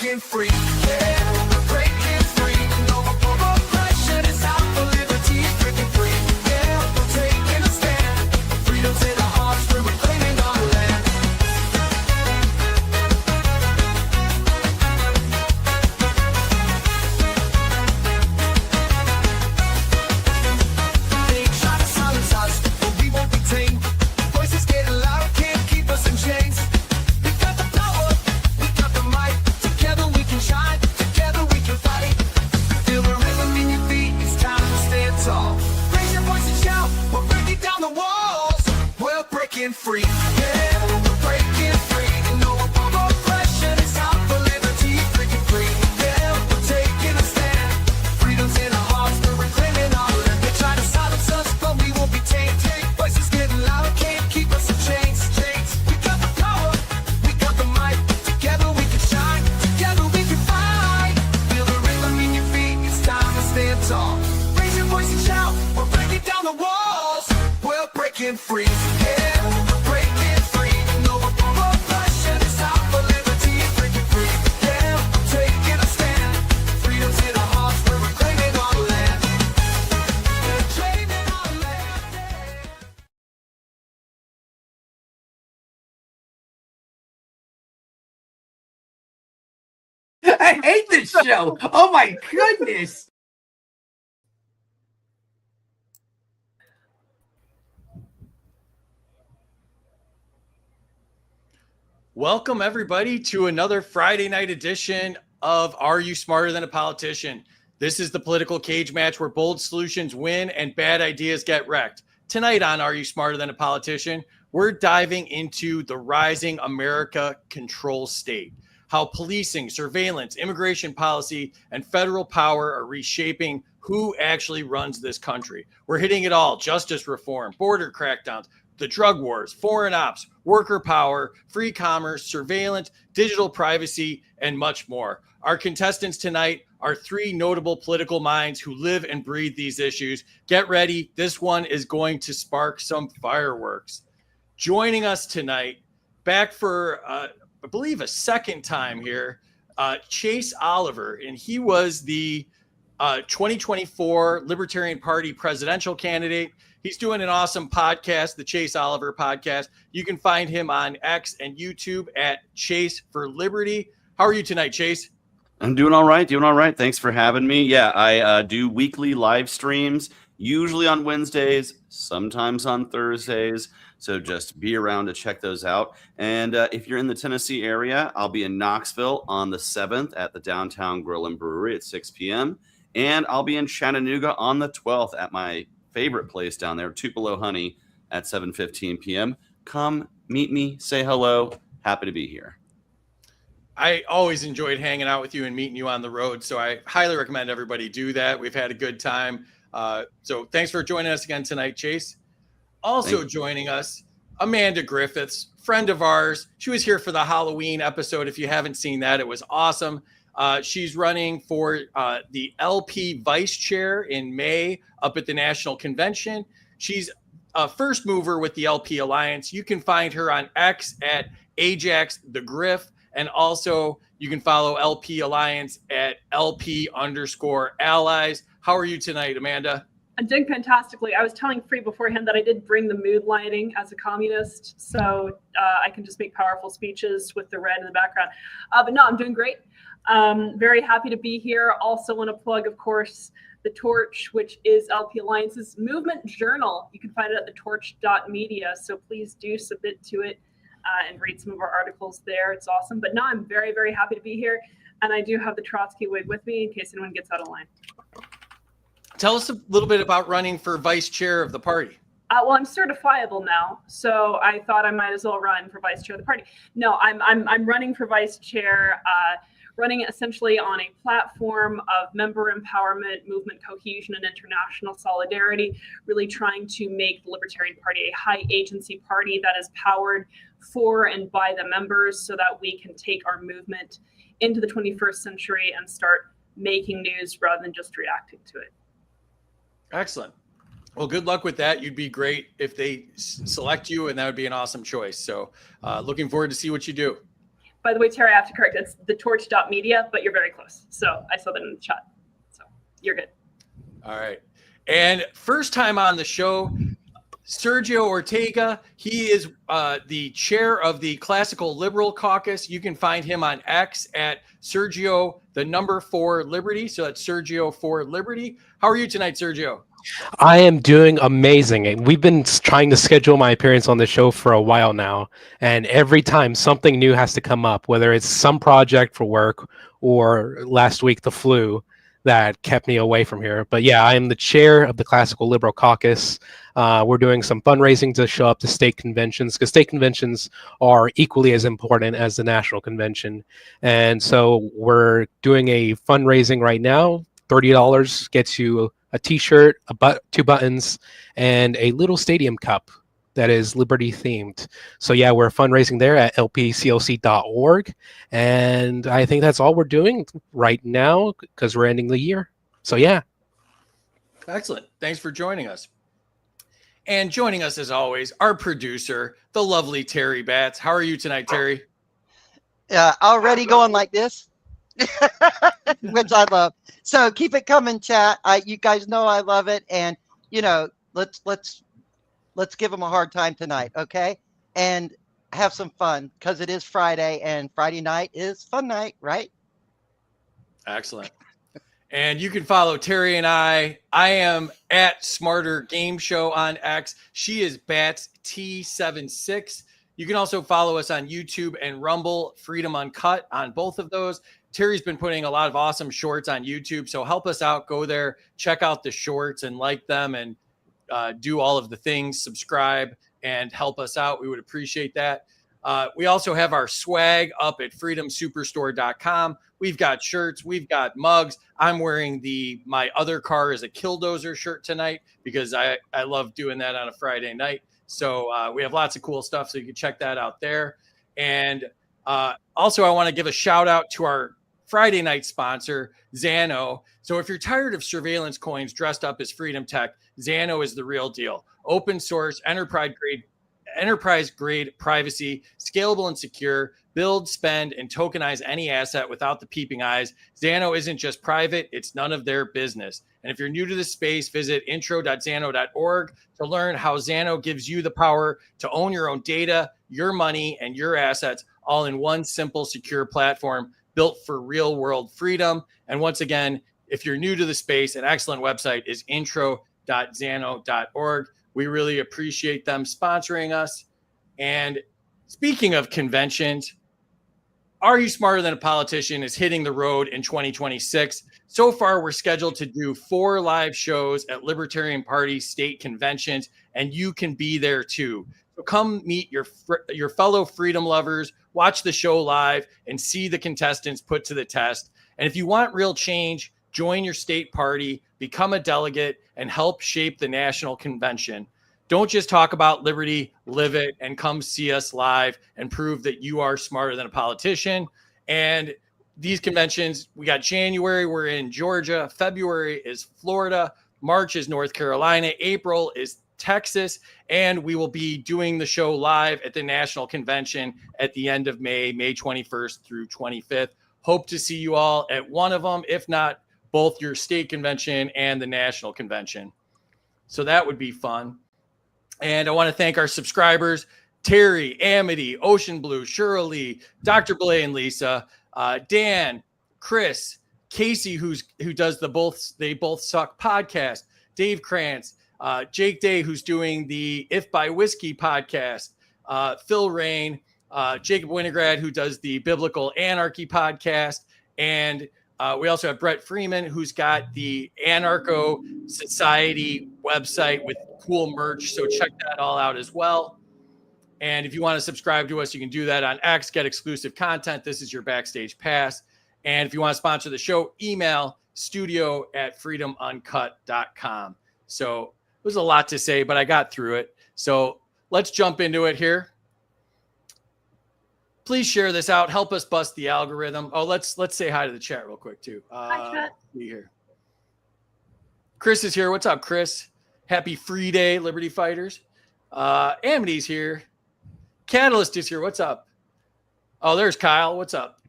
breaking free. Yeah, we're breaking free. No more oppression. It's out for liberty. Breaking free. Yeah, we're taking a stand. Freedom's in our hearts. We're reclaiming our land. They try to silence us, but we won't be tamed. Voices getting louder, can't keep us in chains. We got the power, we got the might. Together we can shine, together we can fight. Feel the rhythm in your feet, it's time to stand tall. Raise your voice and shout, we're breaking down the walls. We're breaking free, yeah, we're breaking free. No more oppression, it's out for liberty. Breaking free, yeah, we're taking a stand. Freedom's in our hearts, we're reclaiming our land. They try to silence us, but we won't be tamed. Voices getting louder, can't keep us in chains. We got the power, we got the might. Together we can shine, together we can fight. Feel the rhythm in your feet, it's time to stand tall. Raise your voice and shout, we're breaking down the walls. We're breaking free, yeah, we're breaking free. No more oppression, it's out for liberty. Breaking free, yeah, we're taking a stand. Freedom's in our hearts, we're reclaiming our land. Reclaiming our land. I hate this show. Oh my goodness. Welcome, everybody, to another Friday night edition of Are You Smarter Than a Politician? This is the political cage match where bold solutions win and bad ideas get wrecked. Tonight on Are You Smarter Than a Politician, we're diving into the rising America control state, how policing, surveillance, immigration policy, and federal power are reshaping who actually runs this country. We're hitting it all: justice reform, border crackdowns, the drug wars, foreign ops, worker power, free commerce, surveillance, digital privacy, and much more. Our contestants tonight are three notable political minds who live and breathe these issues. Get ready. This one is going to spark some fireworks. Joining us tonight, back for, I believe, a second time here, Chase Oliver, and he was the 2024 Libertarian Party presidential candidate. He's doing an awesome podcast, the Chase Oliver podcast. You can find him on X and YouTube at Chase for Liberty. How are you tonight, Chase? I'm doing all right. Thanks for having me. Yeah, I do weekly live streams, usually on Wednesdays, sometimes on Thursdays. So just be around to check those out. And if you're in the Tennessee area, I'll be in Knoxville on the 7th at the Downtown Grill and Brewery at 6 p.m. And I'll be in Chattanooga on the 12th at my favorite place down there, Tupelo Honey, at 7:15 p.m. Come meet me, say hello. Happy to be here. I always enjoyed hanging out with you and meeting you on the road, so I highly recommend everybody do that. We've had a good time. So thanks for joining us again tonight, Chase. Also joining us, Amanda Griffiths, friend of ours. She was here for the Halloween episode. If you haven't seen that, it was awesome. She's running for the LP vice chair in May up at the National Convention. She's a first mover with the LP Alliance. You can find her on X at Ajax the Griff. And also you can follow LP Alliance at LP_allies. How are you tonight, Amanda? I'm doing fantastically. I was telling Free beforehand that I did bring the mood lighting as a communist, so I can just make powerful speeches with the red in the background. But no, I'm doing great. Very happy to be here. Also want to plug, of course, The Torch, which is LP Alliance's movement journal. You can find it at thetorch.media, so please do submit to it and read some of our articles there. It's awesome. But no, I'm very, very happy to be here, and I do have the Trotsky wig with me in case anyone gets out of line. Tell us a little bit about running for vice chair of the party. Well, I'm certifiable now, so I thought I might as well run for vice chair of the party. No, I'm running for vice chair, running essentially on a platform of member empowerment, movement cohesion, and international solidarity, really trying to make the Libertarian Party a high agency party that is powered for and by the members so that we can take our movement into the 21st century and start making news rather than just reacting to it. Excellent. Well, good luck with that. You'd be great if they select you, and that would be an awesome choice. So looking forward to see what you do. By the way, Terry, I have to correct. It's thetorch.media, but you're very close. So I saw that in the chat. So you're good. All right. And first time on the show, Sergio Ortega. He is the chair of the Classical Liberal Caucus. You can find him on X at Sergio, the number 4 Liberty. So that's Sergio 4 Liberty. How are you tonight, Sergio? I am doing amazing. We've been trying to schedule my appearance on the show for a while now, and every time something new has to come up, whether it's some project for work or last week the flu that kept me away from here. But yeah, I am the chair of the Classical Liberal Caucus. We're doing some fundraising to show up to state conventions, because state conventions are equally as important as the national convention. And so we're doing a fundraising right now. $30 gets you a t-shirt, 2 buttons, and a little stadium cup that is Liberty themed. So yeah, we're fundraising there at lpcoc.org. And I think that's all we're doing right now because we're ending the year. So yeah. Excellent. Thanks for joining us. And joining us as always, our producer, the lovely Terry Batts. How are you tonight, Terry? Already going like this, which I love. So keep it coming, chat. You guys know I love it, and let's give them a hard time tonight, okay? And have some fun, because it is Friday, and Friday night is fun night, right? Excellent. And you can follow Terry and I. I am at Smarter Game Show on X. She is Bats T76. You can also follow us on YouTube and Rumble, Freedom Uncut on both of those. Terry's been putting a lot of awesome shorts on YouTube, so help us out. Go there, check out the shorts and like them, and do all of the things, subscribe, and help us out. We would appreciate that. We also have our swag up at freedomsuperstore.com. We've got shirts, we've got mugs. I'm wearing my other car is a Killdozer shirt tonight because I love doing that on a Friday night. So we have lots of cool stuff, so you can check that out there. And also, I want to give a shout out to our Friday night sponsor, Xano. So if you're tired of surveillance coins dressed up as freedom tech, Xano is the real deal. Open source, enterprise grade privacy, scalable and secure, build, spend, and tokenize any asset without the peeping eyes. Xano isn't just private, it's none of their business. And if you're new to this space, visit intro.xano.org to learn how Xano gives you the power to own your own data, your money, and your assets all in one simple, secure platform built for real world freedom. And once again, if you're new to the space, an excellent website is intro.xano.org. We really appreciate them sponsoring us. And speaking of conventions, Are You Smarter Than a Politician is hitting the road in 2026. So far, we're scheduled to do 4 live shows at Libertarian Party state conventions, and you can be there too. So come meet your fellow freedom lovers, watch the show live, and see the contestants put to the test. And if you want real change, join your state party, become a delegate, and help shape the national convention. Don't just talk about liberty, live it, and come see us live and prove that you are smarter than a politician. And these conventions, we got January, we're in Georgia. February is Florida. March is North Carolina. April is Texas. And we will be doing the show live at the national convention at the end of May, May 21st through 25th. Hope to see you all at one of them, if not both your state convention and the national convention. So that would be fun. And I want to thank our subscribers, Terry, Amity, Ocean Blue, Shirley, Dr. Blay and Lisa, Dan, Chris, Casey, who does the They Both Suck podcast, Dave Krantz, Jake Day, who's doing the If by Whiskey podcast, Phil Rain, Jacob Winograd, who does the Biblical Anarchy podcast, and we also have Brett Freeman, who's got the Anarcho Society website with cool merch. So check that all out as well. And if you want to subscribe to us, you can do that on X, get exclusive content. This is your backstage pass. And if you want to sponsor the show, email studio@freedomuncut.com. So it was a lot to say, but I got through it. So let's jump into it here. Please share this out. Help us bust the algorithm. Oh, let's say hi to the chat real quick too. Hi, chat. Be here. Chris is here. What's up, Chris? Happy free day, Liberty Fighters. Amity's here. Catalyst is here. What's up? Oh, there's Kyle. What's up?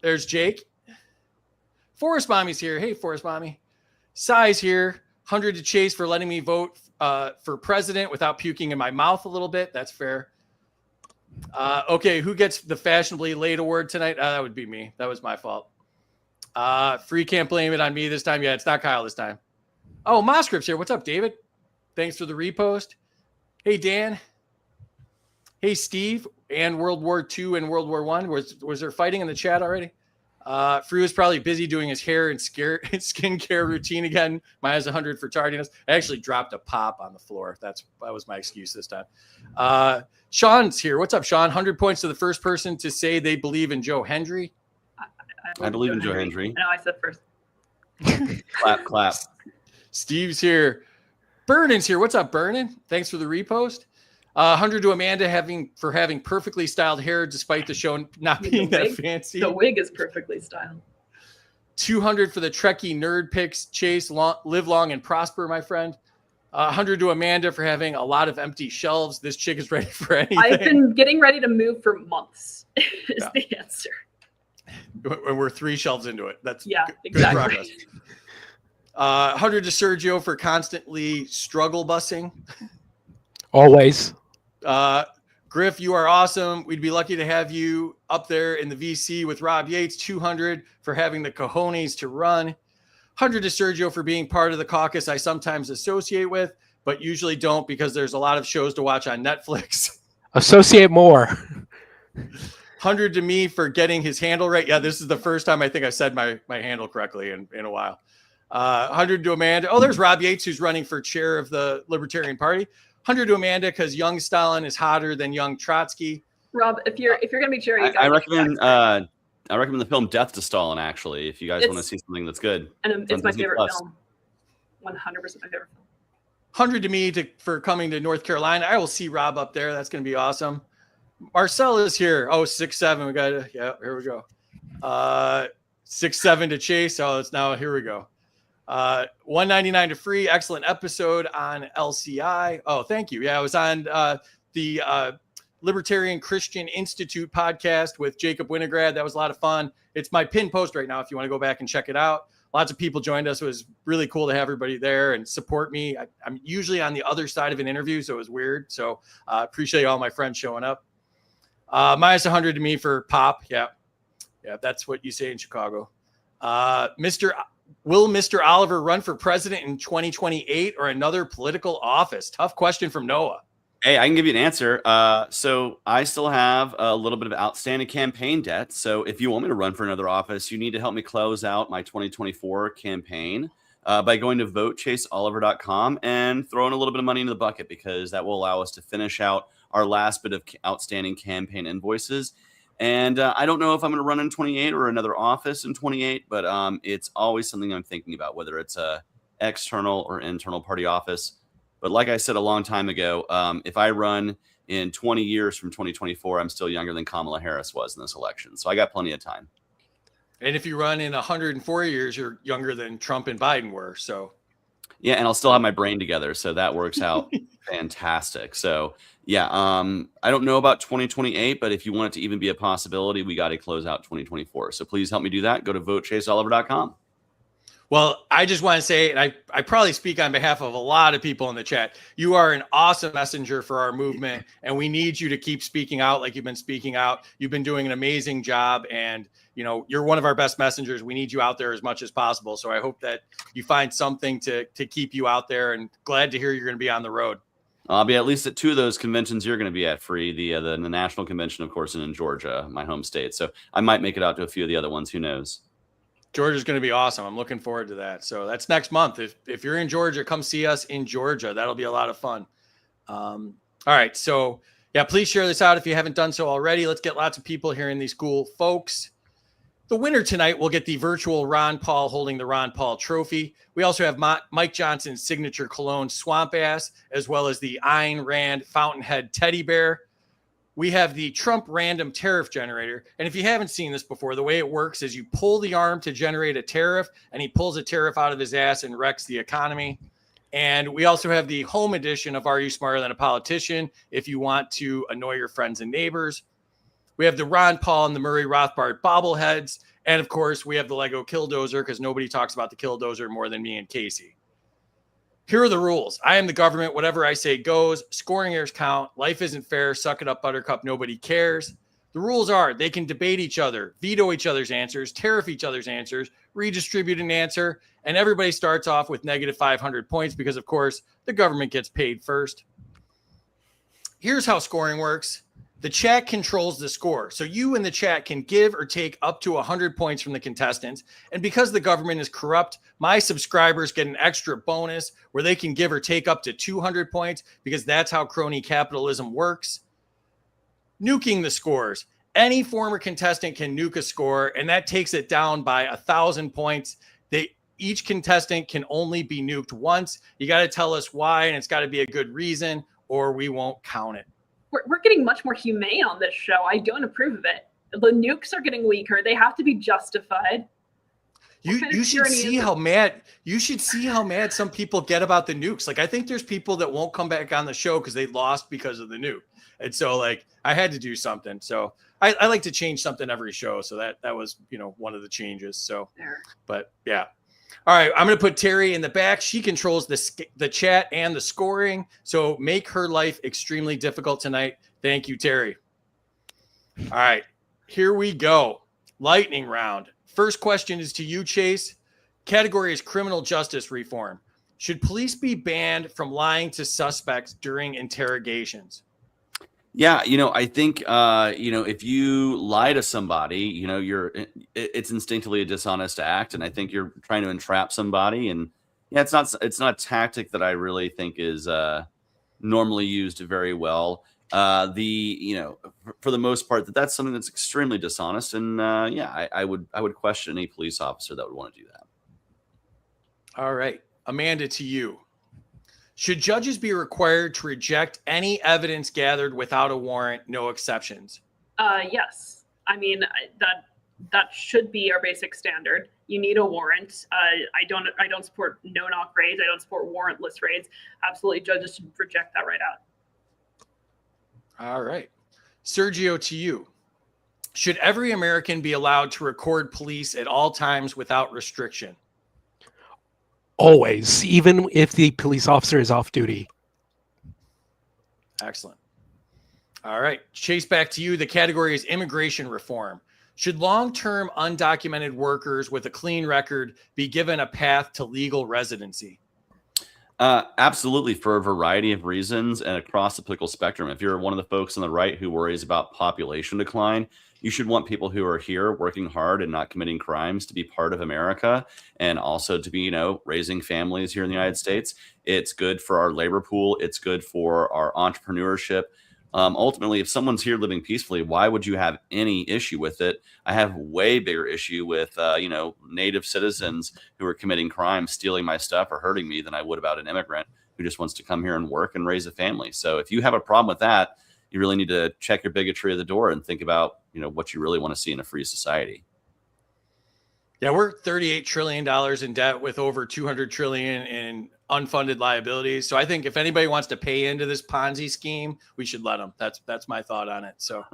There's Jake. Forest Mommy's here. Hey, Forest Mommy. Sai's here. 100 to Chase for letting me vote for president without puking in my mouth a little bit. That's fair. Okay, who gets the fashionably late award tonight? That would be me. That was my fault. Free can't blame it on me this time. Yeah, it's not Kyle this time. Oh, Moscript's here. What's up, David? Thanks for the repost. Hey, Dan. Hey, Steve. And World War II and World War I. Was there fighting in the chat already? Free was probably busy doing his hair and skincare routine again. Mine has 100 for tardiness. I actually dropped a pop on the floor. That was my excuse this time. Sean's here. What's up, Sean? 100 points to the first person to say they believe in Joe Hendry. I believe in Joe Hendry. No, I said first. Clap, clap. Steve's here. Burnen's here. What's up, Burnen? Thanks for the repost. 100 to Amanda for having perfectly styled hair despite the show not being that fancy. The wig is perfectly styled. 200 for the Trekkie nerd picks. Chase, live long and prosper, my friend. 100 to Amanda for having a lot of empty shelves. This chick is ready for anything. I've been getting ready to move for months. Is the answer. And we're 3 shelves into it. That's exactly. Good progress. 100 to Sergio for constantly struggle busing. Always. Griff, you are awesome. We'd be lucky to have you up there in the VC with Rob Yates. 200 for having the cojones to run. 100 to Sergio for being part of the caucus I sometimes associate with, but usually don't because there's a lot of shows to watch on Netflix. Associate more. 100 to me for getting his handle right. Yeah, this is the first time I think I said my handle correctly in a while. 100 to Amanda. Oh, there's Rob Yates, who's running for chair of the Libertarian Party. 100 to Amanda because young Stalin is hotter than young Trotsky. Rob, if you're gonna be chair, I recommend the film Death to Stalin. Actually, if you guys want to see something that's good, and it's my favorite film. 100% my favorite film. 100 to me for coming to North Carolina. I will see Rob up there. That's going to be awesome. Marcel is here. Oh, 6'7". We got it. Yeah, here we go. 6'7" to Chase. Oh, it's now here we go. 199 to Free. Excellent episode on LCI. Oh, thank you. Yeah, I was on the Libertarian Christian Institute podcast with Jacob Winograd. That was a lot of fun. It's my pinned post right now if you want to go back and check it out. Lots of people joined us. It was really cool to have everybody there and support me. I'm usually on the other side of an interview, so it was weird. So appreciate all my friends showing up. Minus 100 to me for Pop. Yeah, that's what you say in Chicago. Will Mr. Oliver run for president in 2028 or another political office? Tough question from Noah. Hey, I can give you an answer. So I still have a little bit of outstanding campaign debt. So if you want me to run for another office, you need to help me close out my 2024 campaign by going to votechaseoliver.com and throwing a little bit of money into the bucket, because that will allow us to finish out our last bit of outstanding campaign invoices. And I don't know if I'm going to run in 28 or another office in 28, but it's always something I'm thinking about, whether it's a external or internal party office. But like I said a long time ago, if I run in 20 years from 2024, I'm still younger than Kamala Harris was in this election. So I got plenty of time. And if you run in 104 years, you're younger than Trump and Biden were. So yeah, and I'll still have my brain together. So that works out fantastic. So yeah, I don't know about 2028, but if you want it to even be a possibility, we got to close out 2024. So please help me do that. Go to votechaseoliver.com. Well, I just want to say, and I probably speak on behalf of a lot of people in the chat, you are an awesome messenger for our movement, and we need you to keep speaking out like you've been speaking out. You've been doing an amazing job, and you're one of our best messengers. We need you out there as much as possible. So I hope that you find something to keep you out there, and glad to hear you're going to be on the road. I'll be at least at 2 of those conventions you're going to be at, Free. The national convention, of course, and in Georgia, my home state. So I might make it out to a few of the other ones. Who knows? Georgia's going to be awesome. I'm looking forward to that. So that's next month. If you're in Georgia, come see us in Georgia. That'll be a lot of fun. All right. So yeah, please share this out if you haven't done so already. Let's get lots of people hearing these cool folks. The winner tonight will get the virtual Ron Paul holding the Ron Paul trophy. We also have Mike Johnson's signature cologne Swamp Ass, as well as the Ayn Rand Fountainhead teddy bear. We have the Trump random tariff generator. And if you haven't seen this before, the way it works is you pull the arm to generate a tariff, and he pulls a tariff out of his ass and wrecks the economy. And we also have the home edition of Are You Smarter Than a Politician if you want to annoy your friends and neighbors. We have the Ron Paul and the Murray Rothbard bobbleheads. And of course, we have the Lego Killdozer because nobody talks about the Killdozer more than me and Casey. Here are the rules. I am the government. Whatever I say goes. Scoring errors count. Life isn't fair. Suck it up, Buttercup. Nobody cares. The rules are they can debate each other, veto each other's answers, tariff each other's answers, redistribute an answer, and everybody starts off with negative 500 points because, of course, the government gets paid first. Here's how scoring works. The chat controls the score. So you in the chat can give or take up to 100 points from the contestants. And because the government is corrupt, my subscribers get an extra bonus where they can give or take up to 200 points because that's how crony capitalism works. Nuking the scores. Any former contestant can nuke a score, and that takes it down by 1,000 points. Each contestant can only be nuked once. You got to tell us why, and it's got to be a good reason, or we won't count it. We're getting much more humane on this show. I don't approve of it. The nukes are getting weaker. They have to be justified. You should see how mad some people get about the nukes. Like, I think there's people that won't come back on the show because they lost because of the nuke. And so, like, I had to do something. So I like to change something every show. So that was, one of the changes. So, but yeah. All right, I'm going to put Terry in the back. She controls the chat and the scoring. So make her life extremely difficult tonight. Thank you, Terry. All right, here we go. Lightning round. First question is to you, Chase. Category is criminal justice reform. Should police be banned from lying to suspects during interrogations? Yeah, I think if you lie to somebody, it's instinctively a dishonest act, and I think you're trying to entrap somebody. And yeah, it's not a tactic that I really think is normally used very well. For the most part, that's something that's extremely dishonest, and I would question any police officer that would want to do that. All right, Amanda, to you. Should judges be required to reject any evidence gathered without a warrant, no exceptions? Yes. I mean, that should be our basic standard. You need a warrant. I don't support no-knock raids. I don't support warrantless raids. Absolutely, judges should reject that right out. All right. Sergio, to you. Should every American be allowed to record police at all times without restriction? Always, even if the police officer is off duty. Excellent. All right. Chase, back to you. The category is immigration reform. Should long-term undocumented workers with a clean record be given a path to legal residency? Absolutely, for a variety of reasons and across the political spectrum. If you're one of the folks on the right who worries about population decline, you should want people who are here working hard and not committing crimes to be part of America, and also to be, raising families here in the United States. It's good for our labor pool. It's good for our entrepreneurship. Ultimately, if someone's here living peacefully, why would you have any issue with it? I have way bigger issue with, native citizens who are committing crimes, stealing my stuff or hurting me than I would about an immigrant who just wants to come here and work and raise a family. So if you have a problem with that, you really need to check your bigotry at the door and think about, what you really want to see in a free society. Yeah, we're $38 trillion in debt with over $200 trillion in unfunded liabilities. So I think if anybody wants to pay into this Ponzi scheme, we should let them. That's my thought on it. So,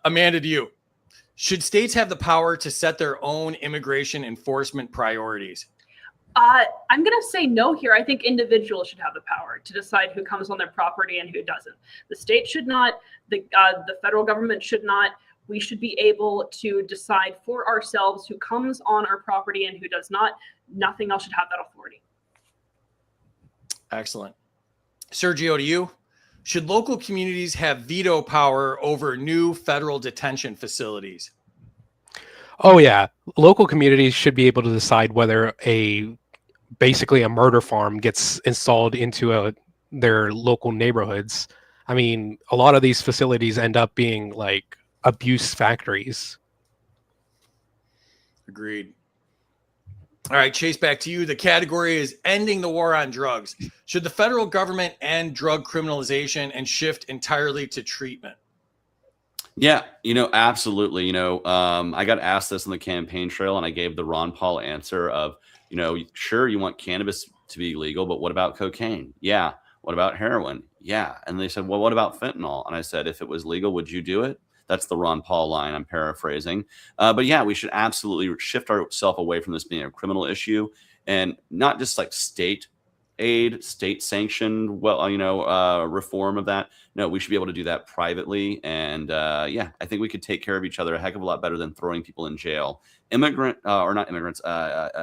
Amanda, to you. Should states have the power to set their own immigration enforcement priorities? I'm going to say no here. I think individuals should have the power to decide who comes on their property and who doesn't. The state should not. The federal government should not. We should be able to decide for ourselves who comes on our property and who does not. Nothing else should have that authority. Excellent. Sergio, to you. Should local communities have veto power over new federal detention facilities? Oh yeah, local communities should be able to decide whether basically a murder farm gets installed into their local neighborhoods. I mean, a lot of these facilities end up being like abuse factories. Agreed. All right, Chase, back to you. The category is ending the war on drugs. Should the federal government end drug criminalization and shift entirely to treatment? Yeah, absolutely. I got asked this on the campaign trail, and I gave the Ron Paul answer of, sure, you want cannabis to be legal, but what about cocaine? Yeah. What about heroin? Yeah. And they said, well, what about fentanyl? And I said, if it was legal, would you do it? That's the Ron Paul line. I'm paraphrasing. But yeah, we should absolutely shift ourselves away from this being a criminal issue and not just like state aid, state sanctioned, reform of that. No, we should be able to do that privately. And yeah, I think we could take care of each other a heck of a lot better than throwing people in jail.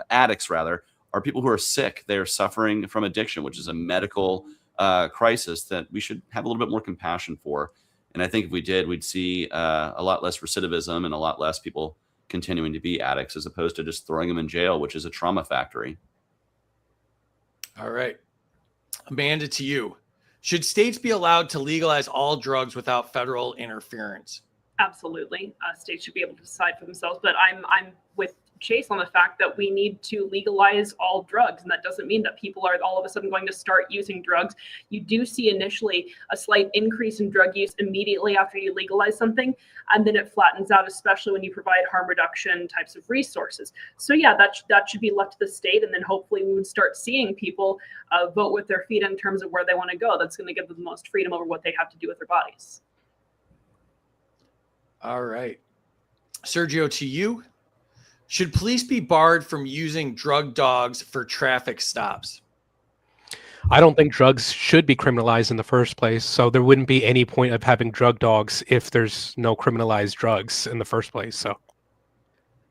Addicts rather, are people who are sick. They are suffering from addiction, which is a medical crisis that we should have a little bit more compassion for. And I think if we did, we'd see a lot less recidivism and a lot less people continuing to be addicts as opposed to just throwing them in jail, which is a trauma factory. All right. Amanda, to you. Should states be allowed to legalize all drugs without federal interference? Absolutely. States should be able to decide for themselves, but I'm with Chase on the fact that we need to legalize all drugs. And that doesn't mean that people are all of a sudden going to start using drugs. You do see initially a slight increase in drug use immediately after you legalize something, and then it flattens out, especially when you provide harm reduction types of resources. So yeah, that should be left to the state, and then hopefully we would start seeing people vote with their feet in terms of where they want to go. That's going to give them the most freedom over what they have to do with their bodies. All right. Sergio, to you. Should police be barred from using drug dogs for traffic stops? I don't think drugs should be criminalized in the first place. So there wouldn't be any point of having drug dogs if there's no criminalized drugs in the first place. So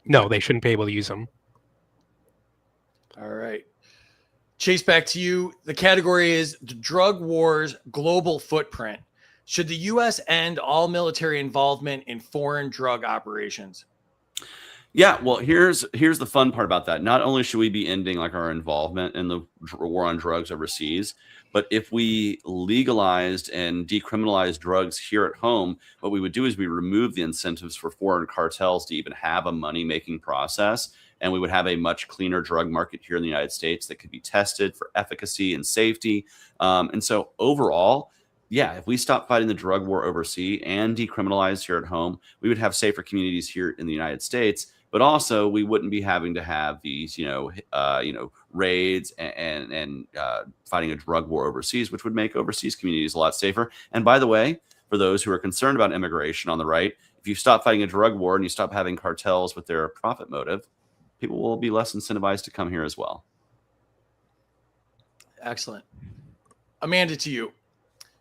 no, they shouldn't be able to use them. All right. Chase, back to you. The category is the drug wars global footprint. Should the U.S. end all military involvement in foreign drug operations? Yeah, well, here's the fun part about that. Not only should we be ending like our involvement in the war on drugs overseas, but if we legalized and decriminalized drugs here at home, what we would do is we remove the incentives for foreign cartels to even have a money-making process, and we would have a much cleaner drug market here in the United States that could be tested for efficacy and safety. And so overall, yeah, if we stop fighting the drug war overseas and decriminalize here at home, we would have safer communities here in the United States. But also, we wouldn't be having to have these, raids and fighting a drug war overseas, which would make overseas communities a lot safer. And by the way, for those who are concerned about immigration on the right, if you stop fighting a drug war and you stop having cartels with their profit motive, people will be less incentivized to come here as well. Excellent. Amanda, to you.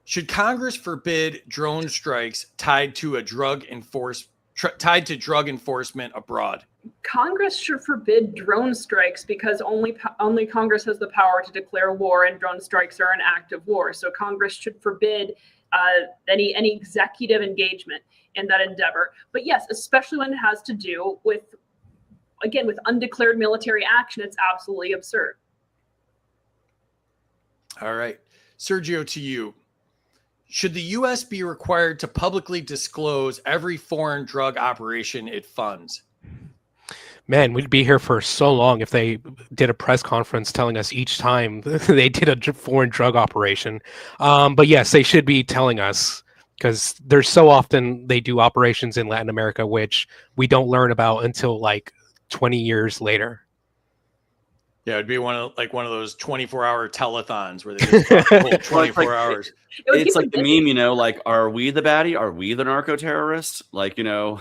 Should Congress forbid drone strikes tied to drug enforcement abroad? Congress should forbid drone strikes because only Congress has the power to declare war, and drone strikes are an act of war. So Congress should forbid any executive engagement in that endeavor. But yes, especially when it has to do with undeclared military action, it's absolutely absurd. All right. Sergio, to you. Should the U.S. be required to publicly disclose every foreign drug operation it funds? Man, we'd be here for so long if they did a press conference telling us each time they did a foreign drug operation. But yes, they should be telling us, because there's so often they do operations in Latin America, which we don't learn about until like 20 years later. Yeah, it'd be one of those 24-hour telethons where they just talk the whole 24 hours. It's like the meme, like, are we the baddie? Are we the narco-terrorists? Yeah.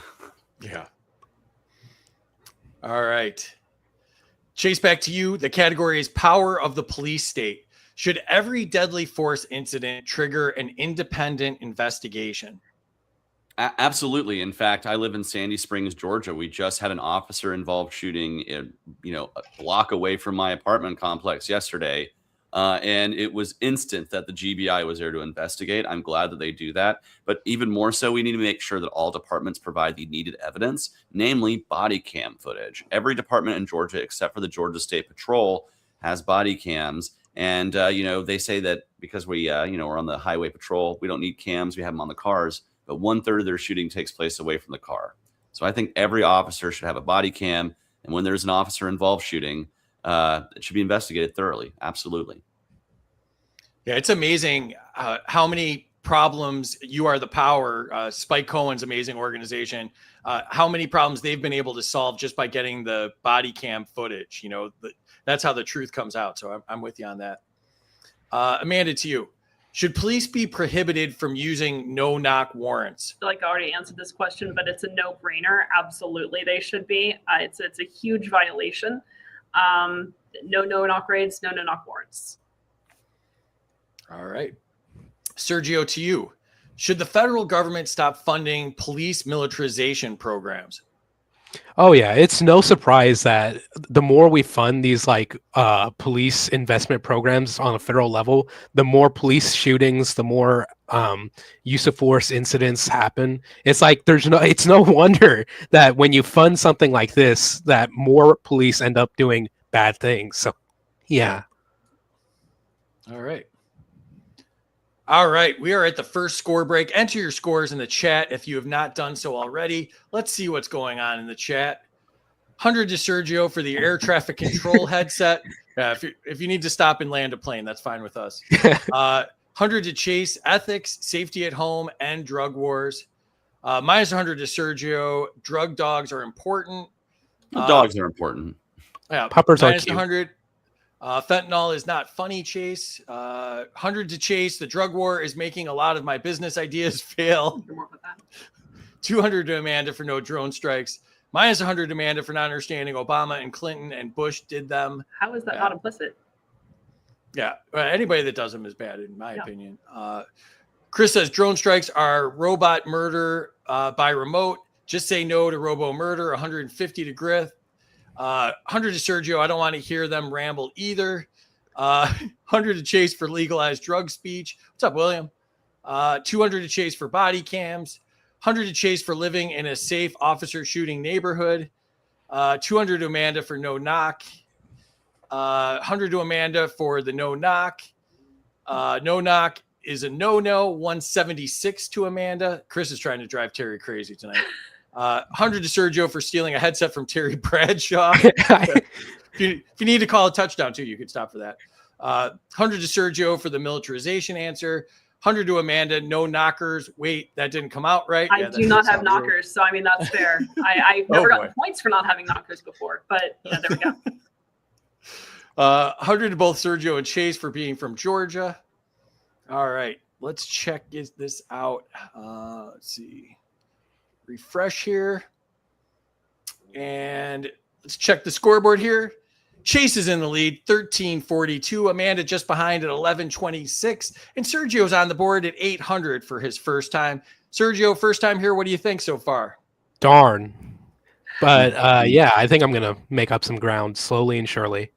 All right. Chase, back to you. The category is power of the police state. Should every deadly force incident trigger an independent investigation? Absolutely. In fact, I live in Sandy Springs, Georgia. We just had an officer-involved shooting, a block away from my apartment complex yesterday. And it was instant that the GBI was there to investigate. I'm glad that they do that. But even more so, we need to make sure that all departments provide the needed evidence, namely body cam footage. Every department in Georgia, except for the Georgia State Patrol, has body cams. And, they say that because we're on the highway patrol, we don't need cams. We have them on the cars. But 1/3 of their shooting takes place away from the car. So I think every officer should have a body cam. And when there's an officer-involved shooting, it should be investigated thoroughly. Absolutely. Yeah, it's amazing how many problems You Are the Power, Spike Cohen's amazing organization, how many problems they've been able to solve just by getting the body cam footage. That's how the truth comes out. So I'm with you on that. Amanda, to you. Should police be prohibited from using no-knock warrants? I feel like I already answered this question, but it's a no-brainer. Absolutely, they should be. It's a huge violation. No no-knock raids, no no-knock warrants. All right. Sergio, to you. Should the federal government stop funding police militarization programs? Oh yeah, it's no surprise that the more we fund these like police investment programs on a federal level, the more police shootings, the more use of force incidents happen. It's like it's no wonder that when you fund something like this, that more police end up doing bad things. So yeah. All right. All right, we are at the first score break. Enter your scores in the chat if you have not done so already. Let's see what's going on in the chat. 100 to Sergio for the air traffic control headset. If you need to stop and land a plane, that's fine with us. 100 to Chase, ethics, safety at home, and drug wars. Minus 100 to Sergio, drug dogs are important. Dogs are important. Yeah, Puppers are minus cute. 100. Fentanyl is not funny, Chase. 100 to Chase. The drug war is making a lot of my business ideas fail. 200 to Amanda for no drone strikes. Minus 100 to Amanda for not understanding Obama and Clinton and Bush did them. How is that not implicit? Yeah, anybody that does them is bad, in my opinion. Chris says drone strikes are robot murder by remote. Just say no to robo murder. 150 to Griff. 100 to Sergio. I don't want to hear them ramble either. 100 to Chase for legalized drug speech. What's up, William? 200 to Chase for body cams. 100 to Chase for living in a safe officer shooting neighborhood. 200 to Amanda for no knock. 100 to Amanda for the no knock. No knock is a no-no. 176 to Amanda. Chris is trying to drive Terry crazy tonight. 100 to Sergio for stealing a headset from Terry Bradshaw. If you need to call a touchdown too, you could stop for that. 100 to Sergio for the militarization answer. 100 to Amanda, no knockers. Wait, that didn't come out right. I do not have knockers, so I mean that's fair. I've never gotten points for not having knockers before, but yeah, there we go. 100 to both Sergio and Chase for being from Georgia. All right, let's check this out. Let's see. Refresh here. And let's check the scoreboard here. Chase is in the lead, 1342. Amanda just behind at 1126. And Sergio's on the board at 800 for his first time. Sergio, first time here. What do you think so far? Darn. But yeah, I think I'm going to make up some ground slowly and surely.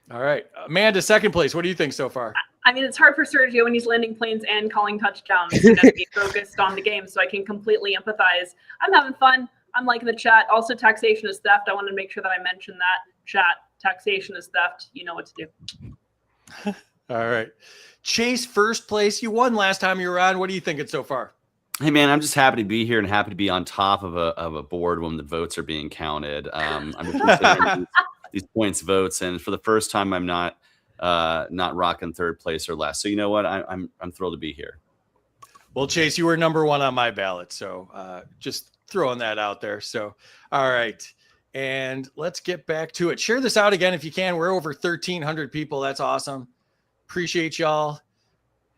All right. Amanda, second place. What do you think so far? I mean, it's hard for Sergio when he's landing planes and calling touchdowns to be focused on the game, so I can completely empathize. I'm having fun. I'm liking the chat. Also, taxation is theft. I wanted to make sure that I mentioned that. Chat, taxation is theft. You know what to do. All right. Chase, first place. You won last time you were on. What are you thinking so far? Hey, man, I'm just happy to be here and happy to be on top of a board when the votes are being counted. I'm considering these points votes, and for the first time, I'm not rocking third place or less. So you know what? I'm thrilled to be here. Well, Chase, you were number one on my ballot, so just throwing that out there. So, all right, and let's get back to it. Share this out again if you can. We're over 1,300 people. That's awesome. Appreciate y'all.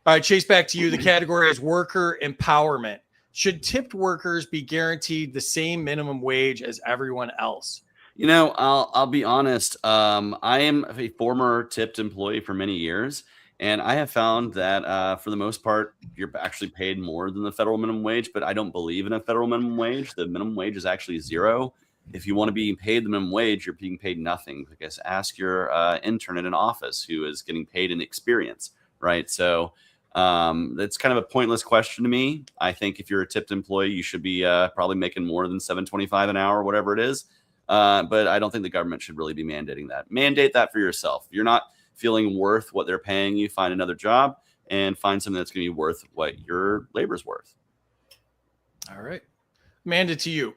All right, Chase, back to you. The category is worker empowerment. Should tipped workers be guaranteed the same minimum wage as everyone else? You know, I'll be honest. I am a former tipped employee for many years, and I have found that for the most part, you're actually paid more than the federal minimum wage. But I don't believe in a federal minimum wage. The minimum wage is actually zero. If you want to be paid the minimum wage, you're being paid nothing. Because ask your intern in an office who is getting paid in experience, right? So that's kind of a pointless question to me. I think if you're a tipped employee, you should be probably making more than $7.25 an hour, whatever it is. But I don't think the government should really be mandating that. Mandate that for yourself. If you're not feeling worth what they're paying you, find another job and find something that's going to be worth what your labor's worth. All right. Amanda, to you.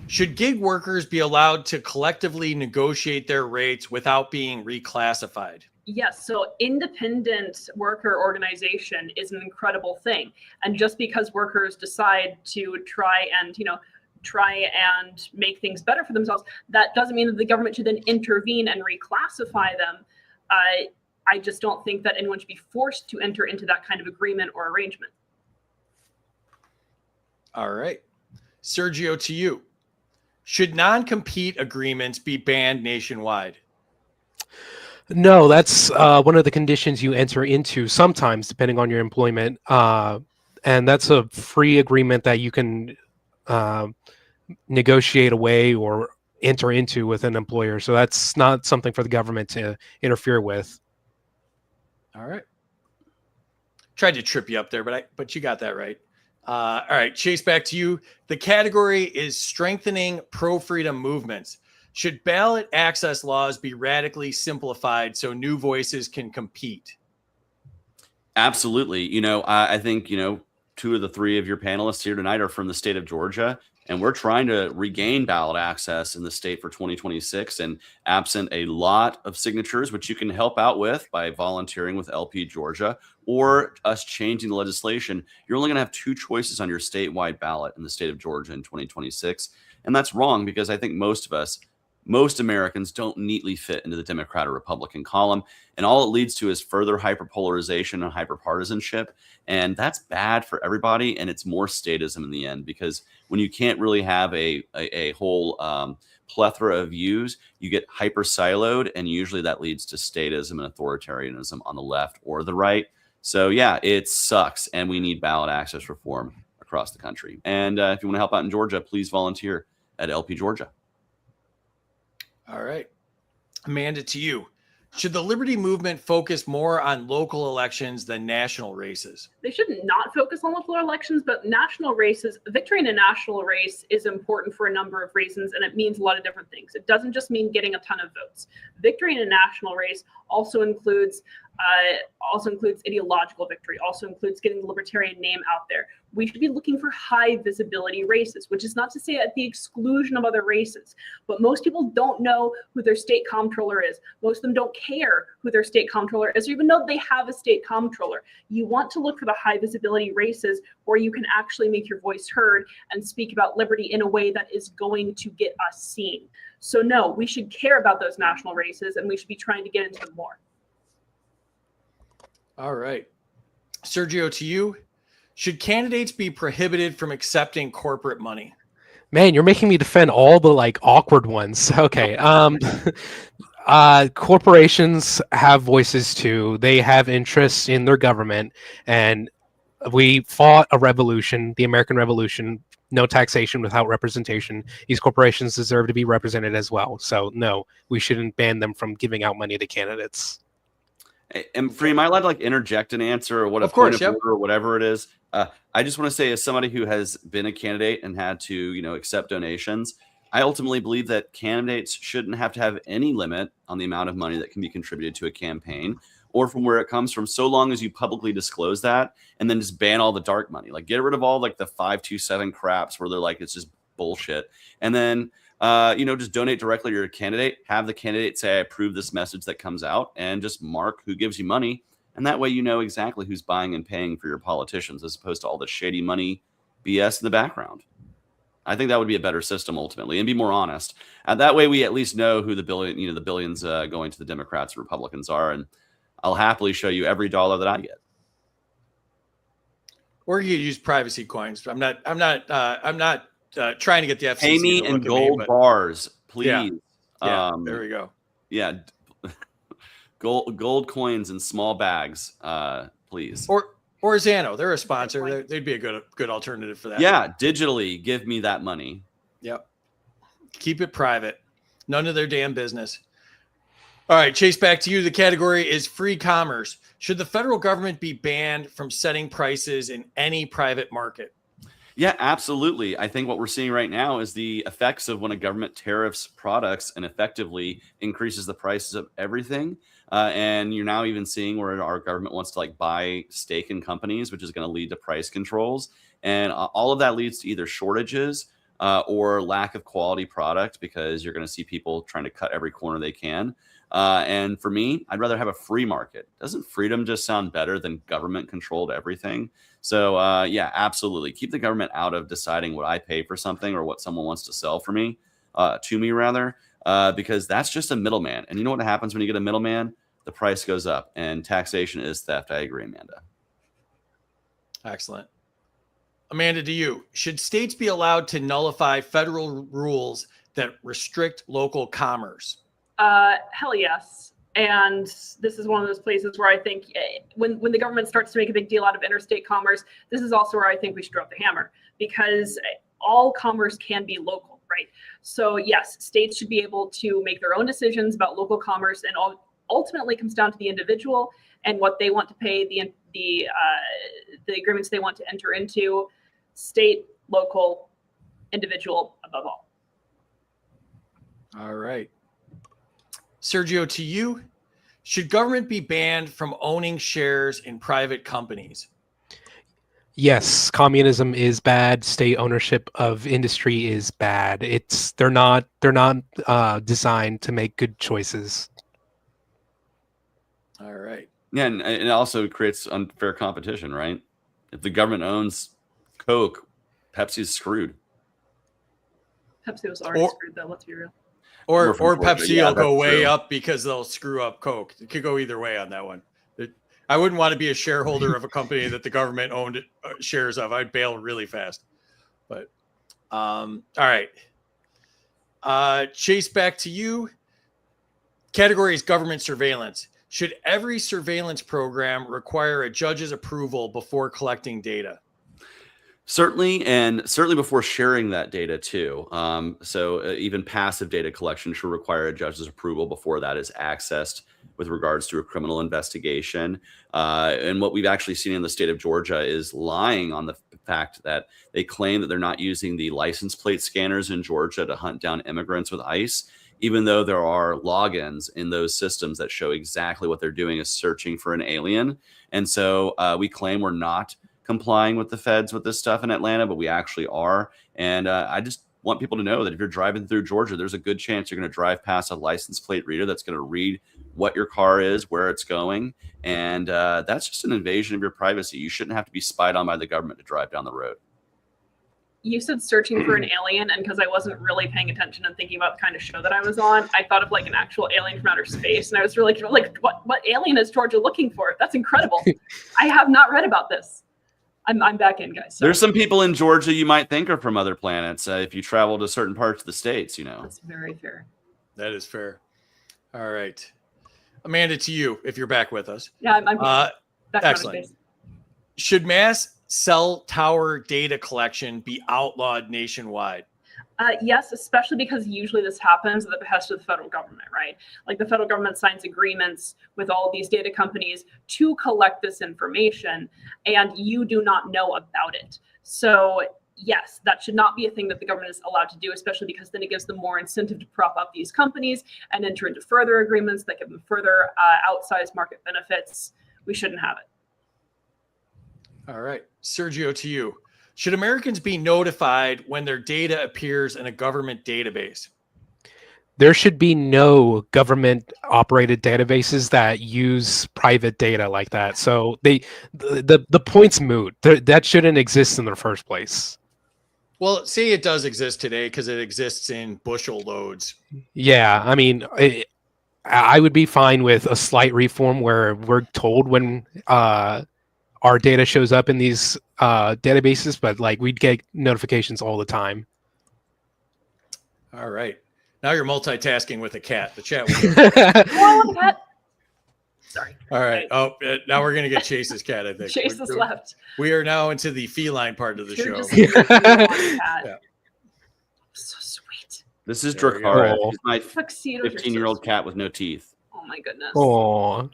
Should gig workers be allowed to collectively negotiate their rates without being reclassified? Yes. So independent worker organization is an incredible thing. And just because workers decide to try and make things better for themselves, that doesn't mean that the government should then intervene and reclassify them. I just don't think that anyone should be forced to enter into that kind of agreement or arrangement. All right. Sergio, to you. Should non-compete agreements be banned nationwide? No, that's one of the conditions you enter into sometimes, depending on your employment. And that's a free agreement that you can negotiate away or enter into with an employer. So that's not something for the government to interfere with. All right. Tried to trip you up there, but you got that right. All right, Chase, back to you. The category is strengthening pro-freedom movements. Should ballot access laws be radically simplified so new voices can compete? Absolutely. I think, two of the three of your panelists here tonight are from the state of Georgia, and we're trying to regain ballot access in the state for 2026. And absent a lot of signatures, which you can help out with by volunteering with LP Georgia or us changing the legislation, you're only going to have two choices on your statewide ballot in the state of Georgia in 2026. And that's wrong, because I think most Americans don't neatly fit into the Democrat or Republican column. And all it leads to is further hyperpolarization and hyperpartisanship. And that's bad for everybody. And it's more statism in the end, because when you can't really have a whole plethora of views, you get hyper siloed. And usually that leads to statism and authoritarianism on the left or the right. So yeah, it sucks. And we need ballot access reform across the country. And if you want to help out in Georgia, please volunteer at LP Georgia. All right. Amanda, to you. Should the Liberty Movement focus more on local elections than national races? They should not focus on local elections, but national races. Victory in a national race is important for a number of reasons, and it means a lot of different things. It doesn't just mean getting a ton of votes. Victory in a national race also includes ideological victory, also includes getting the libertarian name out there. We should be looking for high visibility races, which is not to say at the exclusion of other races, but most people don't know who their state comptroller is. Most of them don't care who their state comptroller is, or even know they have a state comptroller. You want to look for the high visibility races where you can actually make your voice heard and speak about liberty in a way that is going to get us seen. So no, we should care about those national races, and we should be trying to get into them more. All right. Sergio, to you. Should candidates be prohibited from accepting corporate money? Man, you're making me defend all the awkward ones. Okay. Corporations have voices too. They have interests in their government, and we fought a revolution, the American Revolution. No taxation without representation. These corporations deserve to be represented as well. So no, we shouldn't ban them from giving out money to candidates. And Free, am I allowed to interject an answer or what a point of order or whatever it is? I just want to say, as somebody who has been a candidate and had to, accept donations, I ultimately believe that candidates shouldn't have to have any limit on the amount of money that can be contributed to a campaign or from where it comes from, so long as you publicly disclose that, and then just ban all the dark money. Get rid of all the 527 craps where they're it's just bullshit. And then just donate directly to your candidate, have the candidate say, I approve this message that comes out, and just mark who gives you money. And that way, you know exactly who's buying and paying for your politicians, as opposed to all the shady money BS in the background. I think that would be a better system ultimately, and be more honest. And that way we at least know who the billions going to the Democrats and Republicans are. And I'll happily show you every dollar that I get. Or you use privacy coins. I'm not trying to get the FCC. Pay me in gold bars, please. Yeah, there we go. Yeah, gold coins in small bags, please. Or Xano, they're a sponsor. They'd be a good alternative for that. Yeah, digitally give me that money. Yep. Keep it private. None of their damn business. All right, Chase, back to you. The category is free commerce. Should the federal government be banned from setting prices in any private market? Yeah, absolutely. I think what we're seeing right now is the effects of when a government tariffs products and effectively increases the prices of everything. And you're now even seeing where our government wants to buy stake in companies, which is going to lead to price controls. And all of that leads to either shortages or lack of quality product, because you're going to see people trying to cut every corner they can. And for me, I'd rather have a free market. Doesn't freedom just sound better than government controlled everything? So yeah, absolutely. Keep the government out of deciding what I pay for something or what someone wants to sell for me, to me rather, because that's just a middleman. And you know what happens when you get a middleman? the price goes up, and taxation is theft. I agree, Amanda. Excellent. Amanda, to you. Should states be allowed to nullify federal rules that restrict local commerce? Hell yes. And this is one of those places where I think when the government starts to make a big deal out of interstate commerce, this is also where I think we should drop the hammer, because all commerce can be local, right? So yes, states should be able to make their own decisions about local commerce, and ultimately comes down to the individual and what they want to pay, the agreements they want to enter into. State, local, individual above all. All right. Sergio, to you. Should government be banned from owning shares in private companies? Yes, communism is bad. State ownership of industry is bad. They're not designed to make good choices. All right. Yeah, and it also creates unfair competition, right? If the government owns Coke, Pepsi's screwed. Pepsi was already screwed, though. Let's be real. Or from Georgia. Pepsi Yeah, will go that's way true. up because they'll screw up Coke. It could go either way on that one. I wouldn't want to be a shareholder of a company that the government owned shares of. I'd bail really fast. But all right. Chase, back to you. Category is government surveillance. Should every surveillance program require a judge's approval before collecting data? Certainly, and certainly before sharing that data too. So even passive data collection should require a judge's approval before that is accessed with regards to a criminal investigation. And what we've actually seen in the state of Georgia is lying on the fact that they claim that they're not using the license plate scanners in Georgia to hunt down immigrants with ICE, even though there are logins in those systems that show exactly what they're doing is searching for an alien. And so we claim we're not complying with the feds with this stuff in Atlanta, but we actually are. And I just want people to know that if you're driving through Georgia, there's a good chance you're going to drive past a license plate reader that's going to read what your car is, where it's going. And that's just an invasion of your privacy. You shouldn't have to be spied on by the government to drive down the road. You said searching for an alien, and because I wasn't really paying attention and thinking about the kind of show that I was on, I thought of like an actual alien from outer space, and I was really like, what alien is Georgia looking for? That's incredible. I have not read about this. I'm back in, guys. So. There's some people in Georgia you might think are from other planets if you travel to certain parts of the states, you know. That's very fair. That is fair. All right. Amanda, to you, if you're back with us. Yeah, I'm back. Excellent. Should mass cell tower data collection be outlawed nationwide? Yes, especially because usually this happens at the behest of the federal government, right? Like the federal government signs agreements with all of these data companies to collect this information, and you do not know about it. So yes, that should not be a thing that the government is allowed to do, especially because then it gives them more incentive to prop up these companies and enter into further agreements that give them further outsized market benefits. We shouldn't have it. All right. Sergio, to you. Should Americans be notified when their data appears in a government database? There should be no government operated databases that use private data like that. So the point's moot. That shouldn't exist in the first place. Well, say it does exist today because it exists in bushel loads. Yeah, I mean, I would be fine with a slight reform where we're told when our data shows up in these databases, but like we'd get notifications all the time. All right. Now you're multitasking with a cat. The chat. Cat. Sorry. All right. Oh, now we're going to get Chase's cat, I think. Chase has left. We are now into the feline part of the show. Yeah. So sweet. This is There we go. Dracara. Oh. He's my Tuxedos are so 15-year-old sweet. cat with no teeth. Oh my goodness. Oh,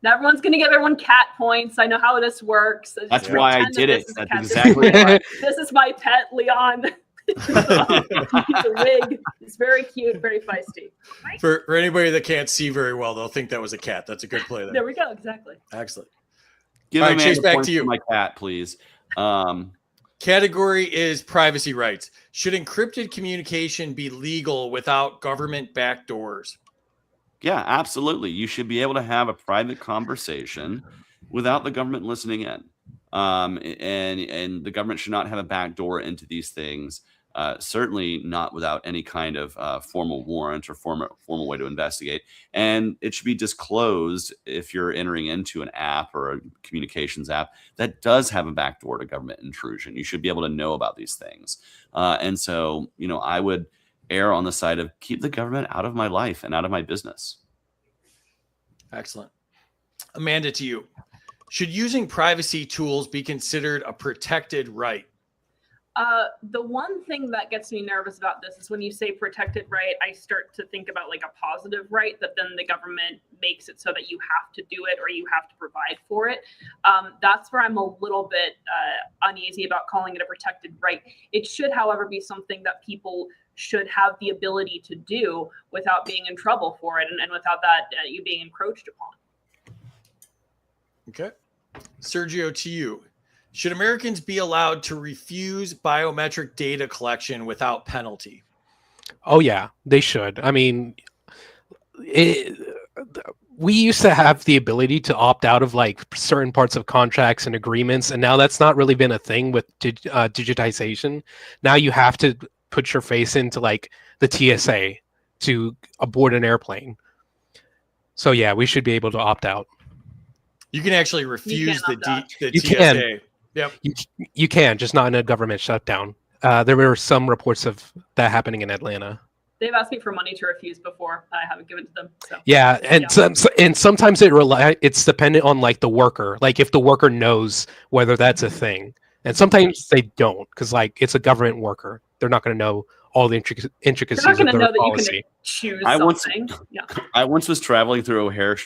Now everyone's gonna give everyone cat points. I know how this works. So That's just why I pretend did that it. this is a That's cat. exactly why. This is my pet, Leon. He's a wig. It's very cute, very feisty. For anybody that can't see very well, they'll think that was a cat. That's a good play there. There we go. Exactly. Excellent. Give All a right, man Chase, a back point to you. for my cat, please. Category is privacy rights. Should encrypted communication be legal without government backdoors? Yeah, absolutely. You should be able to have a private conversation without the government listening in. And the government should not have a back door into these things. Certainly not without any kind of formal warrant or formal way to investigate. And it should be disclosed if you're entering into an app or a communications app that does have a backdoor to government intrusion. You should be able to know about these things. And so, I would err on the side of keep the government out of my life and out of my business. Excellent. Amanda, to you. Should using privacy tools be considered a protected right? The one thing that gets me nervous about this is when you say protected right, I start to think about like a positive right that then the government makes it so that you have to do it or you have to provide for it. That's where I'm a little bit uneasy about calling it a protected right. It should, however, be something that people should have the ability to do without being in trouble for it and without that you being encroached upon. Okay. Sergio, to you. Should Americans be allowed to refuse biometric data collection without penalty? Oh yeah, they should. I mean, we used to have the ability to opt out of like certain parts of contracts and agreements, and now that's not really been a thing with digitization. Now you have to put your face into like the TSA to aboard an airplane. So yeah, we should be able to opt out. You can actually refuse the You TSA. can. Yep. You can, just not in a government shutdown. There were some reports of that happening in Atlanta. They've asked me for money to refuse before. I haven't given to them. So. Yeah, and and sometimes it's dependent on like the worker, like if the worker knows whether that's a thing, and sometimes they don't because like it's a government worker, they're not going to know all the intricacies They're not going of to their know that policy. you can choose something. I once was traveling through O'Hare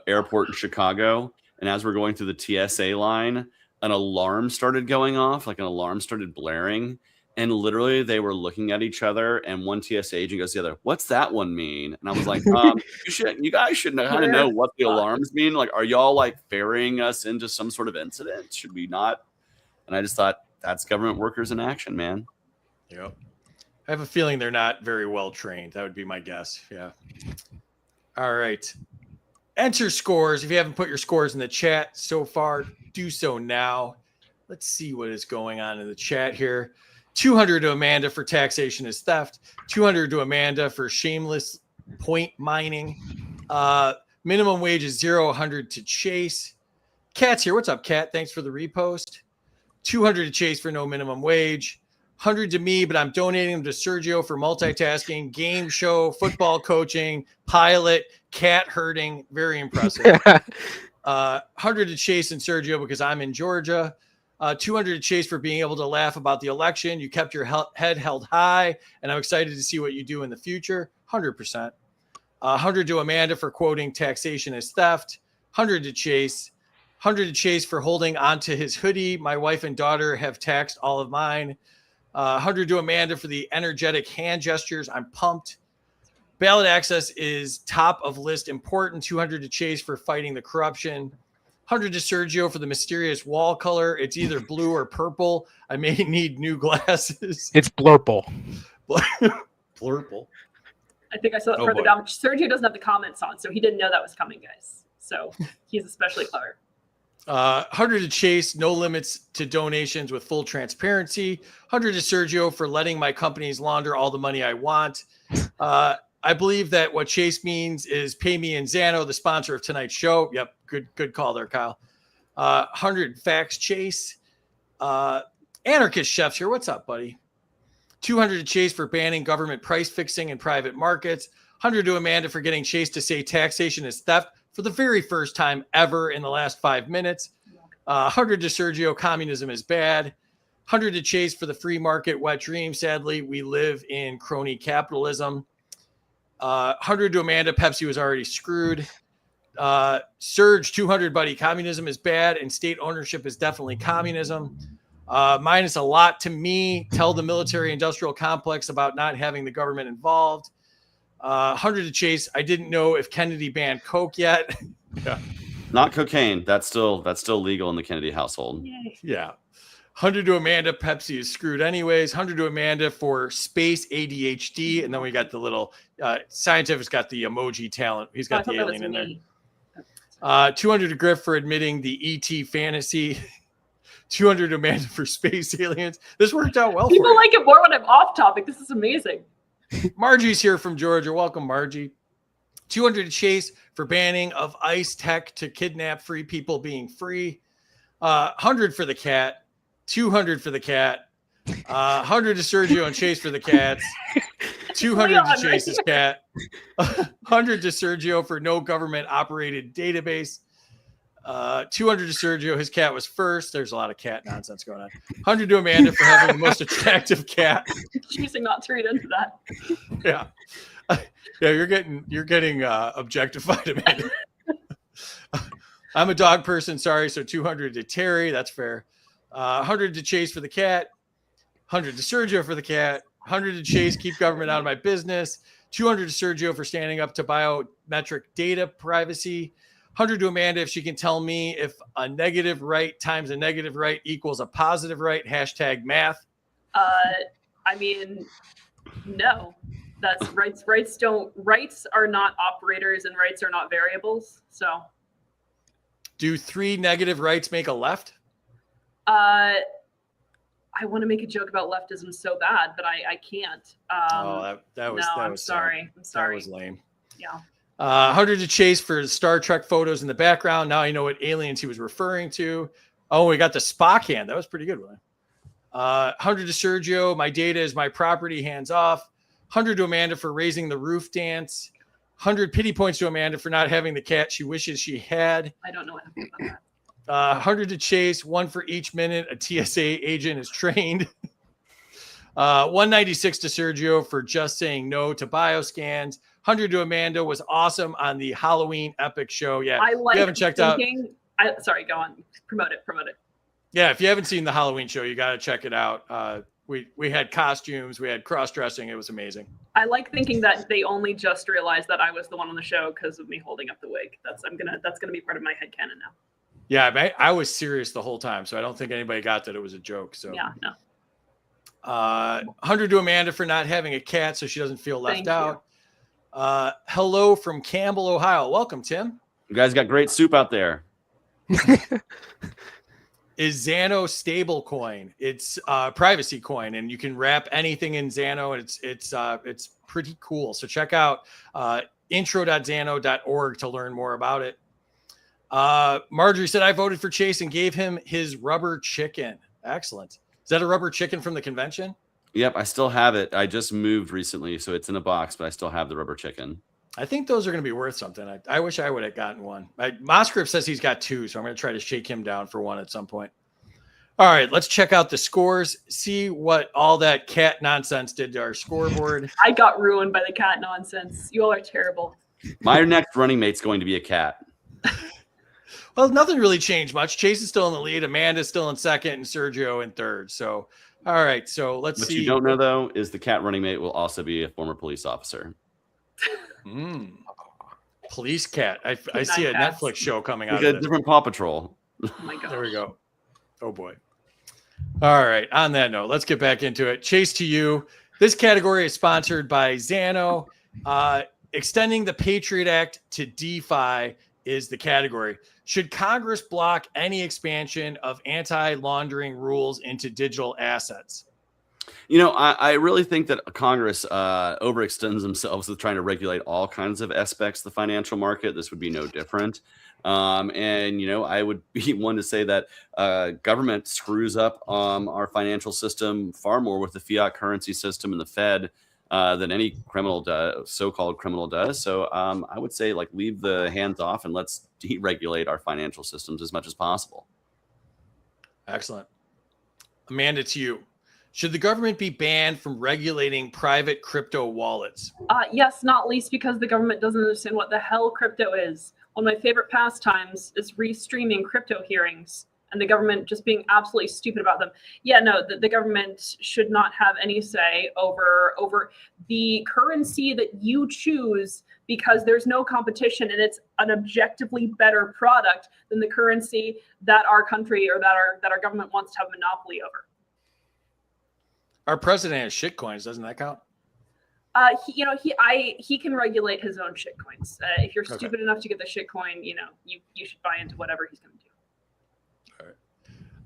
Airport in Chicago, and as we're going through the TSA line, an alarm started going off, like an alarm started blaring, and literally they were looking at each other, and one TSA agent goes to the other, "What's that one mean?" And I was like, you guys should kind of know what the alarms mean. Like, are y'all like ferrying us into some sort of incident? Should we not? And I just thought, that's government workers in action, man. Yep. I have a feeling they're not very well trained. That would be my guess. Yeah. All right. Enter scores. If you haven't put your scores in the chat so far, do so now. Let's see what is going on in the chat here. 200 to Amanda for taxation is theft. 200 to Amanda for shameless point mining. Minimum wage is 0. 100 to Chase. Kat's here. What's up, Kat? Thanks for the repost. 200 to Chase for no minimum wage. 100 to me, but I'm donating them to Sergio for multitasking, game show, football coaching, pilot, cat herding. Very impressive. 100 to Chase and Sergio because I'm in Georgia. 200 to Chase for being able to laugh about the election. You kept your head held high, and I'm excited to see what you do in the future. 100%. 100 to Amanda for quoting taxation as theft. 100 to Chase. 100 to Chase for holding onto his hoodie. My wife and daughter have taxed all of mine. 100 to Amanda for the energetic hand gestures. I'm pumped. Ballot access is top of list important. 200 to Chase for fighting the corruption. 100 to Sergio for the mysterious wall color. It's either blue or purple. I may need new glasses. It's blurple. Blurple. I think I saw it further down. Sergio doesn't have the comments on, so he didn't know that was coming, guys. So he's especially clever. 100 to Chase, no limits to donations with full transparency. 100 to Sergio for letting my companies launder all the money I want. I believe that what Chase means is pay me in Xano, the sponsor of tonight's show. Yep, good call there, Kyle. 100 facts Chase. Anarchist Chefs here. What's up, buddy? 200 to Chase for banning government price fixing in private markets. 100 to Amanda for getting Chase to say taxation is theft for the very first time ever in the last 5 minutes. 100 to Sergio, communism is bad. 100 to Chase for the free market wet dream. Sadly, we live in crony capitalism. 100 to Amanda, Pepsi was already screwed. Surge, 200, buddy, communism is bad and state ownership is definitely communism. Minus a lot to me. Tell the military industrial complex about not having the government involved. 100 to Chase. I didn't know if Kennedy banned Coke yet. Yeah. Not cocaine. That's still legal in the Kennedy household. Yay. Yeah. 100 to Amanda. Pepsi is screwed anyways. 100 to Amanda for space ADHD. And then we got the little scientific's got the emoji talent. He's got the alien in there. 200 to Griff for admitting the ET fantasy. 200 to Amanda for space aliens. This worked out well. People for like it more when I'm off topic. This is amazing. Margie's here from Georgia. Welcome, Margie. 200 to Chase for banning of ICE tech to kidnap free people being free. 100 for the cat. 200 for the cat. 100 to Sergio and Chase for the cats. 200 to Chase's cat. 100 to Sergio for no government operated database. 200 to Sergio. His cat was first. There's a lot of cat nonsense going on. 100 to Amanda for having the most attractive cat. Choosing not to read into that. Yeah. Yeah, you're getting objectified, Amanda. I'm a dog person, sorry. So 200 to Terry, that's fair. 100 to Chase for the cat. 100 to Sergio for the cat. 100 to Chase, keep government out of my business. 200 to Sergio for standing up to biometric data privacy. 100 to Amanda if she can tell me if a negative right times a negative right equals a positive right. Hashtag math. I mean, no. That's rights. Rights are not operators and rights are not variables. So do 3 negative rights make a left? I want to make a joke about leftism so bad, but I can't. That was I'm sorry. sad. I'm sorry. That was lame. Yeah. 100 to Chase for Star Trek photos in the background. Now I know what aliens he was referring to. Oh, we got the Spock hand. That was pretty good one. 100 to Sergio. My data is my property. Hands off. 100 to Amanda for raising the roof dance. 100 pity points to Amanda for not having the cat she wishes she had. I don't know what happened about that. 100 to Chase, 1 for each minute a TSA agent is trained. 196 to Sergio for just saying no to bioscans. 100 to Amanda was awesome on the Halloween Epic show. Yeah, I like if you haven't checked out. Sorry, go on. Promote it. Yeah, if you haven't seen the Halloween show, you got to check it out. We had costumes, we had cross dressing. It was amazing. I like thinking that they only just realized that I was the one on the show because of me holding up the wig. That's gonna be part of my headcanon now. Yeah, I was serious the whole time, so I don't think anybody got that it was a joke. So yeah, no. 100 to Amanda for not having a cat, so she doesn't feel left Thank out. Hello from Campbell, Ohio. Welcome, Tim. You guys got great soup out there. Is Xano stablecoin? It's privacy coin, and you can wrap anything in Xano, and it's pretty cool. So check out intro.xano.org to learn more about it. Marjorie said I voted for Chase and gave him his rubber chicken. Excellent. Is that a rubber chicken from the convention? Yep, I still have it. I just moved recently, so it's in a box, but I still have the rubber chicken. I think those are going to be worth something. I wish I would have gotten one. Moscrip says he's got 2, so I'm going to try to shake him down for 1 at some point. All right, let's check out the scores. See what all that cat nonsense did to our scoreboard. I got ruined by the cat nonsense. You all are terrible. My next running mate's going to be a cat. Well, nothing really changed much. Chase is still in the lead. Amanda's still in second, and Sergio in third. So, all right. So let's see. What you don't know, though, is the cat running mate will also be a former police officer. Police cat. I see a Netflix show coming out. Like a different Paw Patrol. Oh my god. There we go. Oh boy. All right. On that note, let's get back into it. Chase to you. This category is sponsored by Xano. Extending the Patriot Act to DeFi is the category. Should Congress block any expansion of anti-laundering rules into digital assets? You know, I really think that Congress overextends themselves with trying to regulate all kinds of aspects of the financial market. This would be no different. And, you know, I would be one to say that government screws up our financial system far more with the fiat currency system and the Fed than any so-called criminal does. So I would say, like, leave the hands off and let's deregulate our financial systems as much as possible. Excellent. Amanda, to you. Should the government be banned from regulating private crypto wallets? Yes, not least because the government doesn't understand what the hell crypto is. One of my favorite pastimes is restreaming crypto hearings and the government just being absolutely stupid about them. Yeah, no, the government should not have any say over the currency that you choose because there's no competition and it's an objectively better product than the currency that our country or that our government wants to have a monopoly over. Our president has shitcoins. Doesn't that count? He can regulate his own shitcoins. If you're stupid enough to get the shitcoin, you should buy into whatever he's going to do.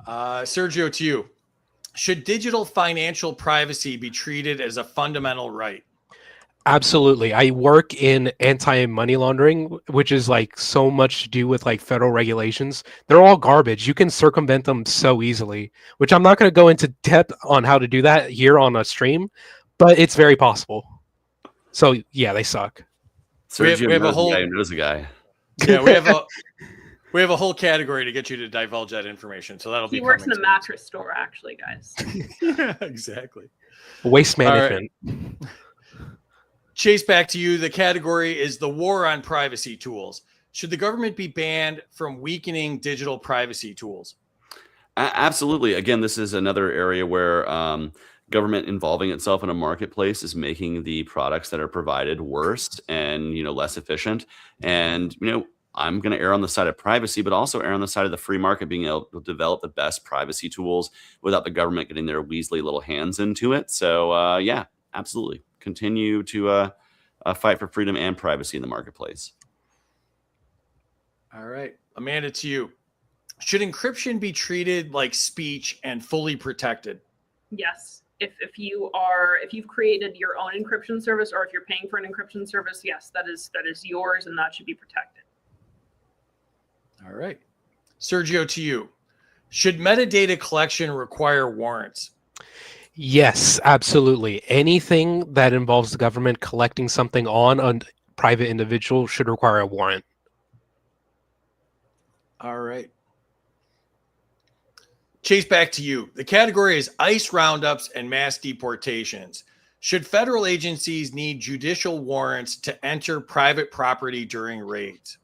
Sergio, to you. Should digital financial privacy be treated as a fundamental right? Absolutely. I work in anti-money laundering, which is like so much to do with like federal regulations. They're all garbage. You can circumvent them so easily, which I'm not going to go into depth on how to do that here on a stream, but it's very possible. So yeah, they suck. Sergio we have a knows whole- guy who knows a guy. Yeah, we have a whole category to get you to divulge that information. So that'll be. He works in coming a mattress store, actually, guys. soon. Yeah, exactly. Waste All right. management. Chase, back to you. The category is the war on privacy tools. Should the government be banned from weakening digital privacy tools? Absolutely. Again, this is another area where government involving itself in a marketplace is making the products that are provided worse and less efficient. And I'm going to err on the side of privacy, but also err on the side of the free market being able to develop the best privacy tools without the government getting their weaselly little hands into it. So yeah, absolutely. Continue to fight for freedom and privacy in the marketplace. All right. Amanda, to you. Should encryption be treated like speech and fully protected? Yes. If you've created your own encryption service, or if you're paying for an encryption service, yes, that is yours, and that should be protected. All right. Sergio, to you. Should metadata collection require warrants? Yes, absolutely. Anything that involves the government collecting something on a private individual should require a warrant. All right. Chase, back to you. The category is ICE roundups and mass deportations. Should federal agencies need judicial warrants to enter private property during raids?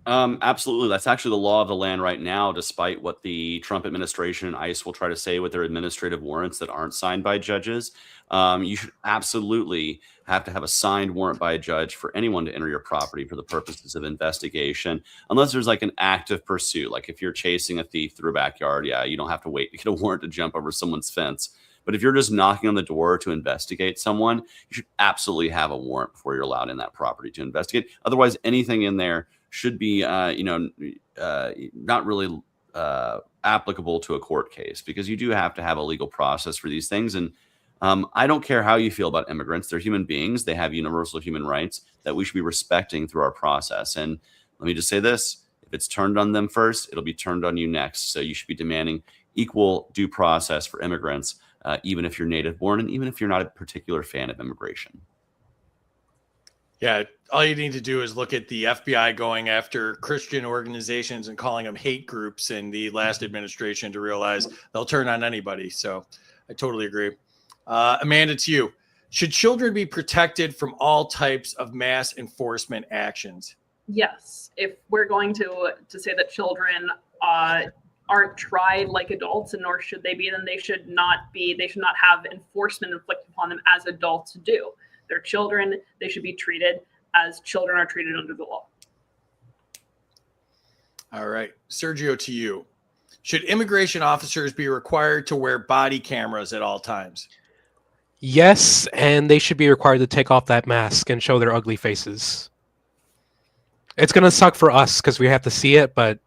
Absolutely. That's actually the law of the land right now, despite what the Trump administration and ICE will try to say with their administrative warrants that aren't signed by judges. You should absolutely have to have a signed warrant by a judge for anyone to enter your property for the purposes of investigation, unless there's like an active pursuit. Like if you're chasing a thief through a backyard, yeah, you don't have to wait to get a warrant to jump over someone's fence. But if you're just knocking on the door to investigate someone, you should absolutely have a warrant before you're allowed in that property to investigate. Otherwise, anything in there should be, not really applicable to a court case, because you do have to have a legal process for these things. And I don't care how you feel about immigrants. They're human beings. They have universal human rights that we should be respecting through our process. And let me just say this. If it's turned on them first, it'll be turned on you next. So you should be demanding equal due process for immigrants, even if you're native born and even if you're not a particular fan of immigration. Yeah, all you need to do is look at the FBI going after Christian organizations and calling them hate groups in the last administration to realize they'll turn on anybody. So I totally agree. Amanda, to you. Should children be protected from all types of mass enforcement actions? Yes. If we're going to say that children aren't tried like adults, and nor should they be, then they should not have enforcement inflicted upon them as adults do. They're children. They should be treated as children are treated under the law. All right. Sergio, to you. Should immigration officers be required to wear body cameras at all times? Yes, and they should be required to take off that mask and show their ugly faces. It's going to suck for us because we have to see it, but,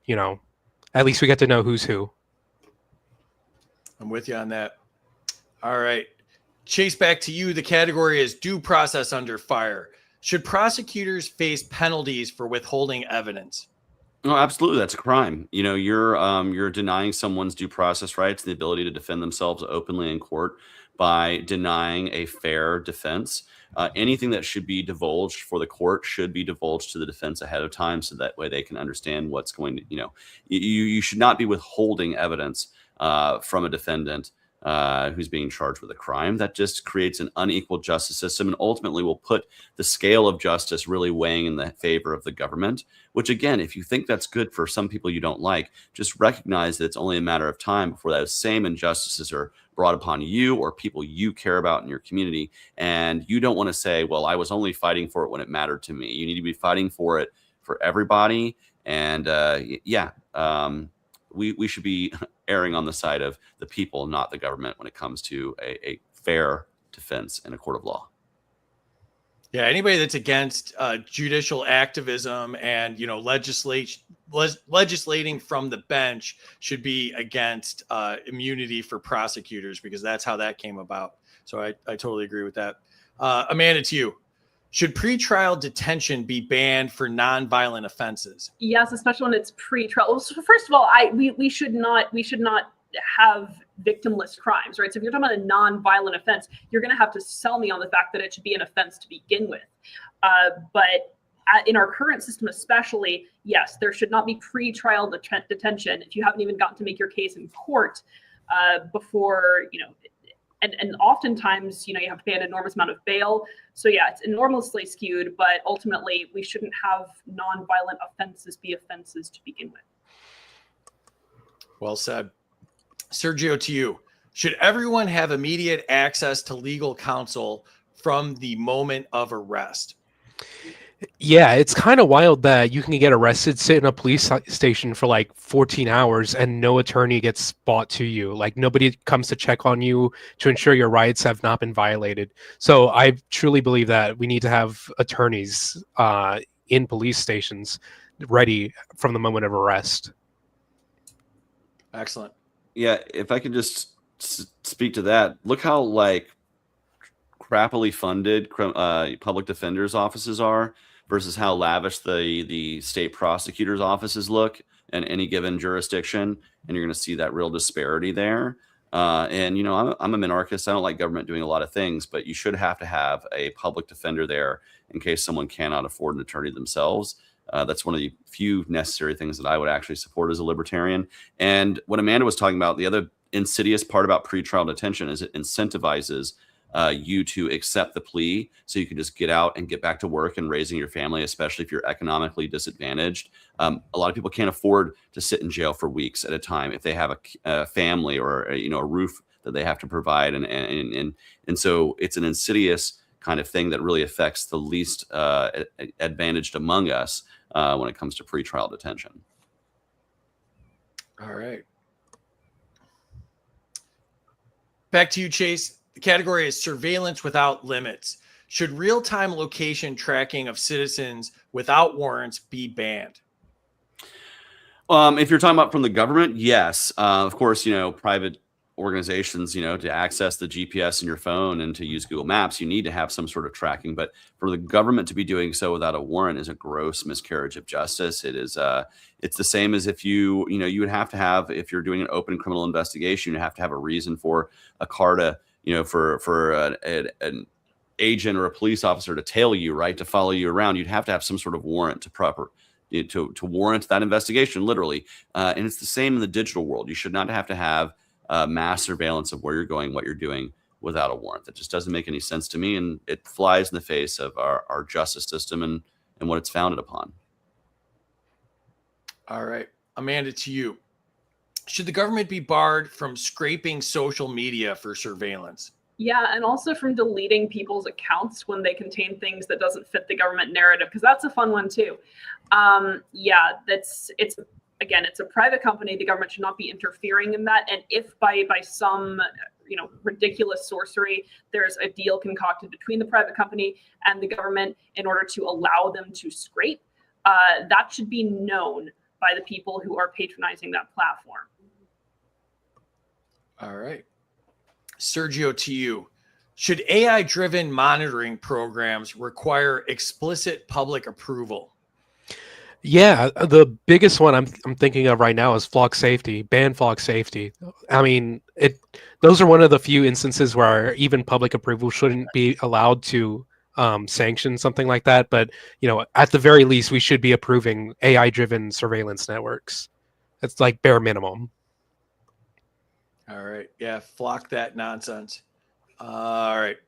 at least we get to know who's who. I'm with you on that. All right. Chase, back to you. The category is due process under fire. Should prosecutors face penalties for withholding evidence? No, absolutely. That's a crime. You're denying someone's due process rights, the ability to defend themselves openly in court by denying a fair defense. Anything that should be divulged for the court should be divulged to the defense ahead of time, so that way they can understand what's going to, you should not be withholding evidence from a defendant who's being charged with a crime. That just creates an unequal justice system and ultimately will put the scale of justice really weighing in the favor of the government, which, again, if you think that's good for some people you don't like, just recognize that it's only a matter of time before those same injustices are brought upon you or people you care about in your community. And you don't want to say, well, I was only fighting for it when it mattered to me. You need to be fighting for it for everybody. And we should be erring on the side of the people, not the government, when it comes to a fair defense in a court of law. Yeah, anybody that's against judicial activism and legislating from the bench should be against immunity for prosecutors, because that's how that came about. So I totally agree with that. Amanda, to you. Should pretrial detention be banned for nonviolent offenses? Yes, especially when it's pre-trial. So first of all, we should not have victimless crimes, right? So if you're talking about a non-violent offense, you're going to have to sell me on the fact that it should be an offense to begin with. But in our current system, especially, yes, there should not be pre-trial detention if you haven't even gotten to make your case in court before, and oftentimes, you have to pay an enormous amount of bail. So yeah, it's enormously skewed, but ultimately we shouldn't have non-violent offenses be offenses to begin with. Well said. Sergio, to you. Should everyone have immediate access to legal counsel from the moment of arrest? Yeah, it's kind of wild that you can get arrested, sit in a police station for like 14 hours and no attorney gets brought to you. Like nobody comes to check on you to ensure your rights have not been violated. So I truly believe that we need to have attorneys in police stations ready from the moment of arrest. Excellent. Yeah, if I could just speak to that, look how crappily funded public defenders' offices are versus how lavish the state prosecutors' offices look in any given jurisdiction, and you're going to see that real disparity there. And I'm a minarchist. I don't like government doing a lot of things, but you should have to have a public defender there in case someone cannot afford an attorney themselves. That's one of the few necessary things that I would actually support as a libertarian. And what Amanda was talking about, the other insidious part about pretrial detention is it incentivizes you to accept the plea so you can just get out and get back to work and raising your family, especially if you're economically disadvantaged. A lot of people can't afford to sit in jail for weeks at a time if they have a family or a roof that they have to provide. And so it's an insidious kind of thing that really affects the least advantaged among us when it comes to pretrial detention. All right. Back to you, Chase. The category is surveillance without limits. Should real-time location tracking of citizens without warrants be banned? If you're talking about from the government, yes. Of course, private organizations, to access the GPS in your phone and to use Google Maps, you need to have some sort of tracking. But for the government to be doing so without a warrant is a gross miscarriage of justice. It is. It's the same as if you would have to have, if you're doing an open criminal investigation, you have to have a reason for a car to, for an agent or a police officer to tail you, right, to follow you around. You'd have to have some sort of warrant to warrant that investigation, literally. And it's the same in the digital world. You should not have to have mass surveillance of where you're going, what you're doing without a warrant. That just doesn't make any sense to me. And it flies in the face of our justice system and what it's founded upon. All right. Amanda, to you. Should the government be barred from scraping social media for surveillance? Yeah, and also from deleting people's accounts when they contain things that doesn't fit the government narrative, because that's a fun one too. It's a private company. The government should not be interfering in that. And if by some ridiculous sorcery there's a deal concocted between the private company and the government in order to allow them to scrape, that should be known by the people who are patronizing that platform. All right. Sergio, to you. Should AI-driven monitoring programs require explicit public approval? Yeah, the biggest one I'm thinking of right now is flock safety, ban flock safety. I mean, those are one of the few instances where even public approval shouldn't be allowed to sanction something like that. But, at the very least, we should be approving AI-driven surveillance networks. It's like bare minimum. All right. Yeah, flock that nonsense. All right.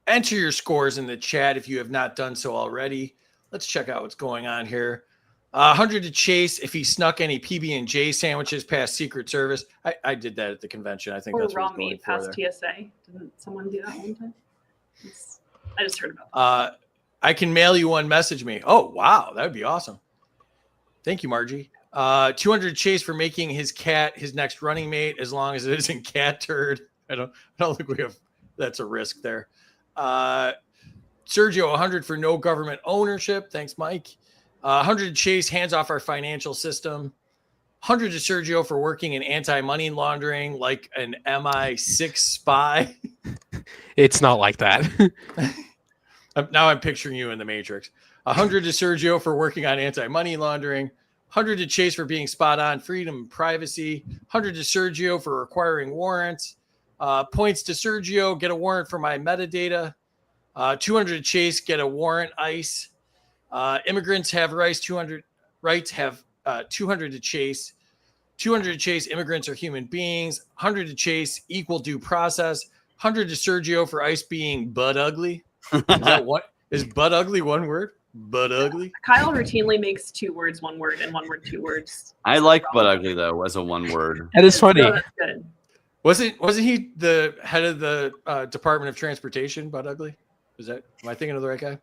Enter your scores in the chat if you have not done so already. Let's check out what's going on here. 100 to Chase if he snuck any PB&J sandwiches past Secret Service. I did that at the convention. I think Or that's what raw he's going meat for past there. TSA. Didn't someone do that one time? I just heard about that. I can mail you one. Message me. Oh, wow. That would be awesome. Thank you, Margie. 200 Chase for making his cat his next running mate, as long as it isn't cat turd. I don't think we have. That's a risk there. Sergio, 100 for no government ownership. Thanks, Mike. 100 to Chase, hands off our financial system. 100 to Sergio for working in anti-money laundering like an MI6 spy. It's not like that. Now I'm picturing you in the Matrix. 100 to Sergio for working on anti-money laundering. 100 to Chase for being spot on freedom and privacy. 100 to Sergio for requiring warrants. Points to Sergio, get a warrant for my metadata. 200 to Chase, get a warrant ICE. Immigrants have rights. 200 rights have 200 to Chase. 200 to Chase, immigrants are human beings. 100 to Chase, equal due process. 100 to Sergio for ICE being butt ugly. Is that what? Is butt ugly one word? Butt ugly? Kyle routinely makes 2 words 1 word and 1 word 2 words. I like butt ugly though as a one word. That is funny. So that's good. Wasn't he the head of the Department of Transportation, butt ugly? Am I thinking of the right guy?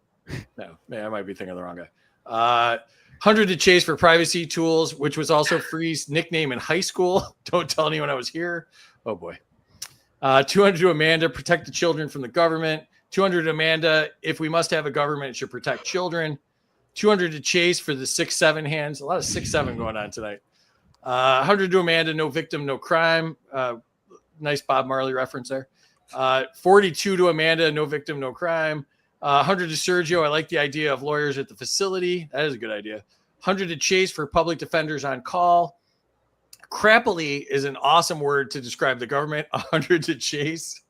No, man, I might be thinking of the wrong guy. 100 to Chase for privacy tools, which was also Free's nickname in high school. Don't tell anyone I was here. Oh boy. 200 to Amanda, protect the children from the government. 200 to Amanda, if we must have a government, it should protect children. 200 to Chase for the 6-7 hands. A lot of 6-7 going on tonight. 100 to Amanda, no victim, no crime. Nice Bob Marley reference there. 42 to Amanda, no victim, no crime. 100 to Sergio, I like the idea of lawyers at the facility. That is a good idea. 100 to Chase for public defenders on call. Crappily is an awesome word to describe the government. 100 to Chase.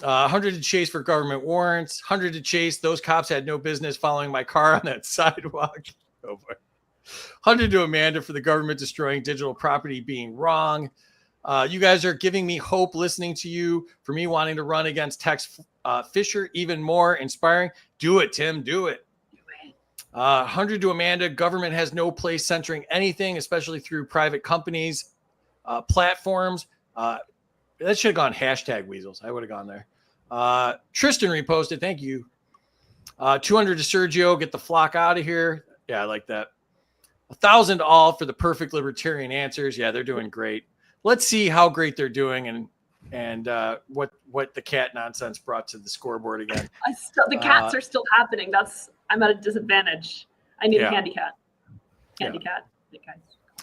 100 to Chase for government warrants. 100 to Chase, those cops had no business following my car on that sidewalk. Oh boy. 100 to Amanda for the government destroying digital property being wrong. You guys are giving me hope listening to you. For me wanting to run against Tex Fisher, even more inspiring. Do it, Tim. Do it. 100 to Amanda. Government has no place censoring anything, especially through private companies, platforms. That should have gone hashtag weasels. I would have gone there. Tristan reposted. Thank you. 200 to Sergio. Get the flock out of here. Yeah, I like that. 1,000 all for the perfect libertarian answers. Yeah, they're doing great. Let's see how great they're doing and what the cat nonsense brought to the scoreboard again. The cats are still happening. I'm at a disadvantage. I need a handy cat. Handy cat. Hey, guys.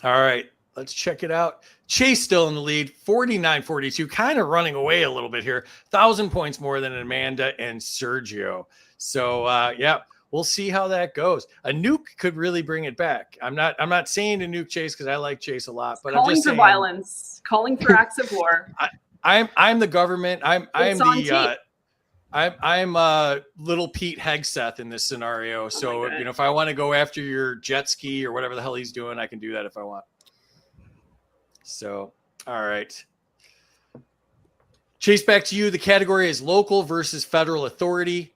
All right. Let's check it out. Chase still in the lead, 49-42, kind of running away a little bit here. 1,000 points more than Amanda and Sergio. So yeah, we'll see how that goes. A nuke could really bring it back. I'm not saying to nuke Chase because I like Chase a lot, but calling I'm just for saying, violence, calling for acts of war. I'm the government. I'm little Pete Hegseth in this scenario. So if I want to go after your jet ski or whatever the hell he's doing, I can do that if I want. So, all right. Chase, back to you. The category is local versus federal authority.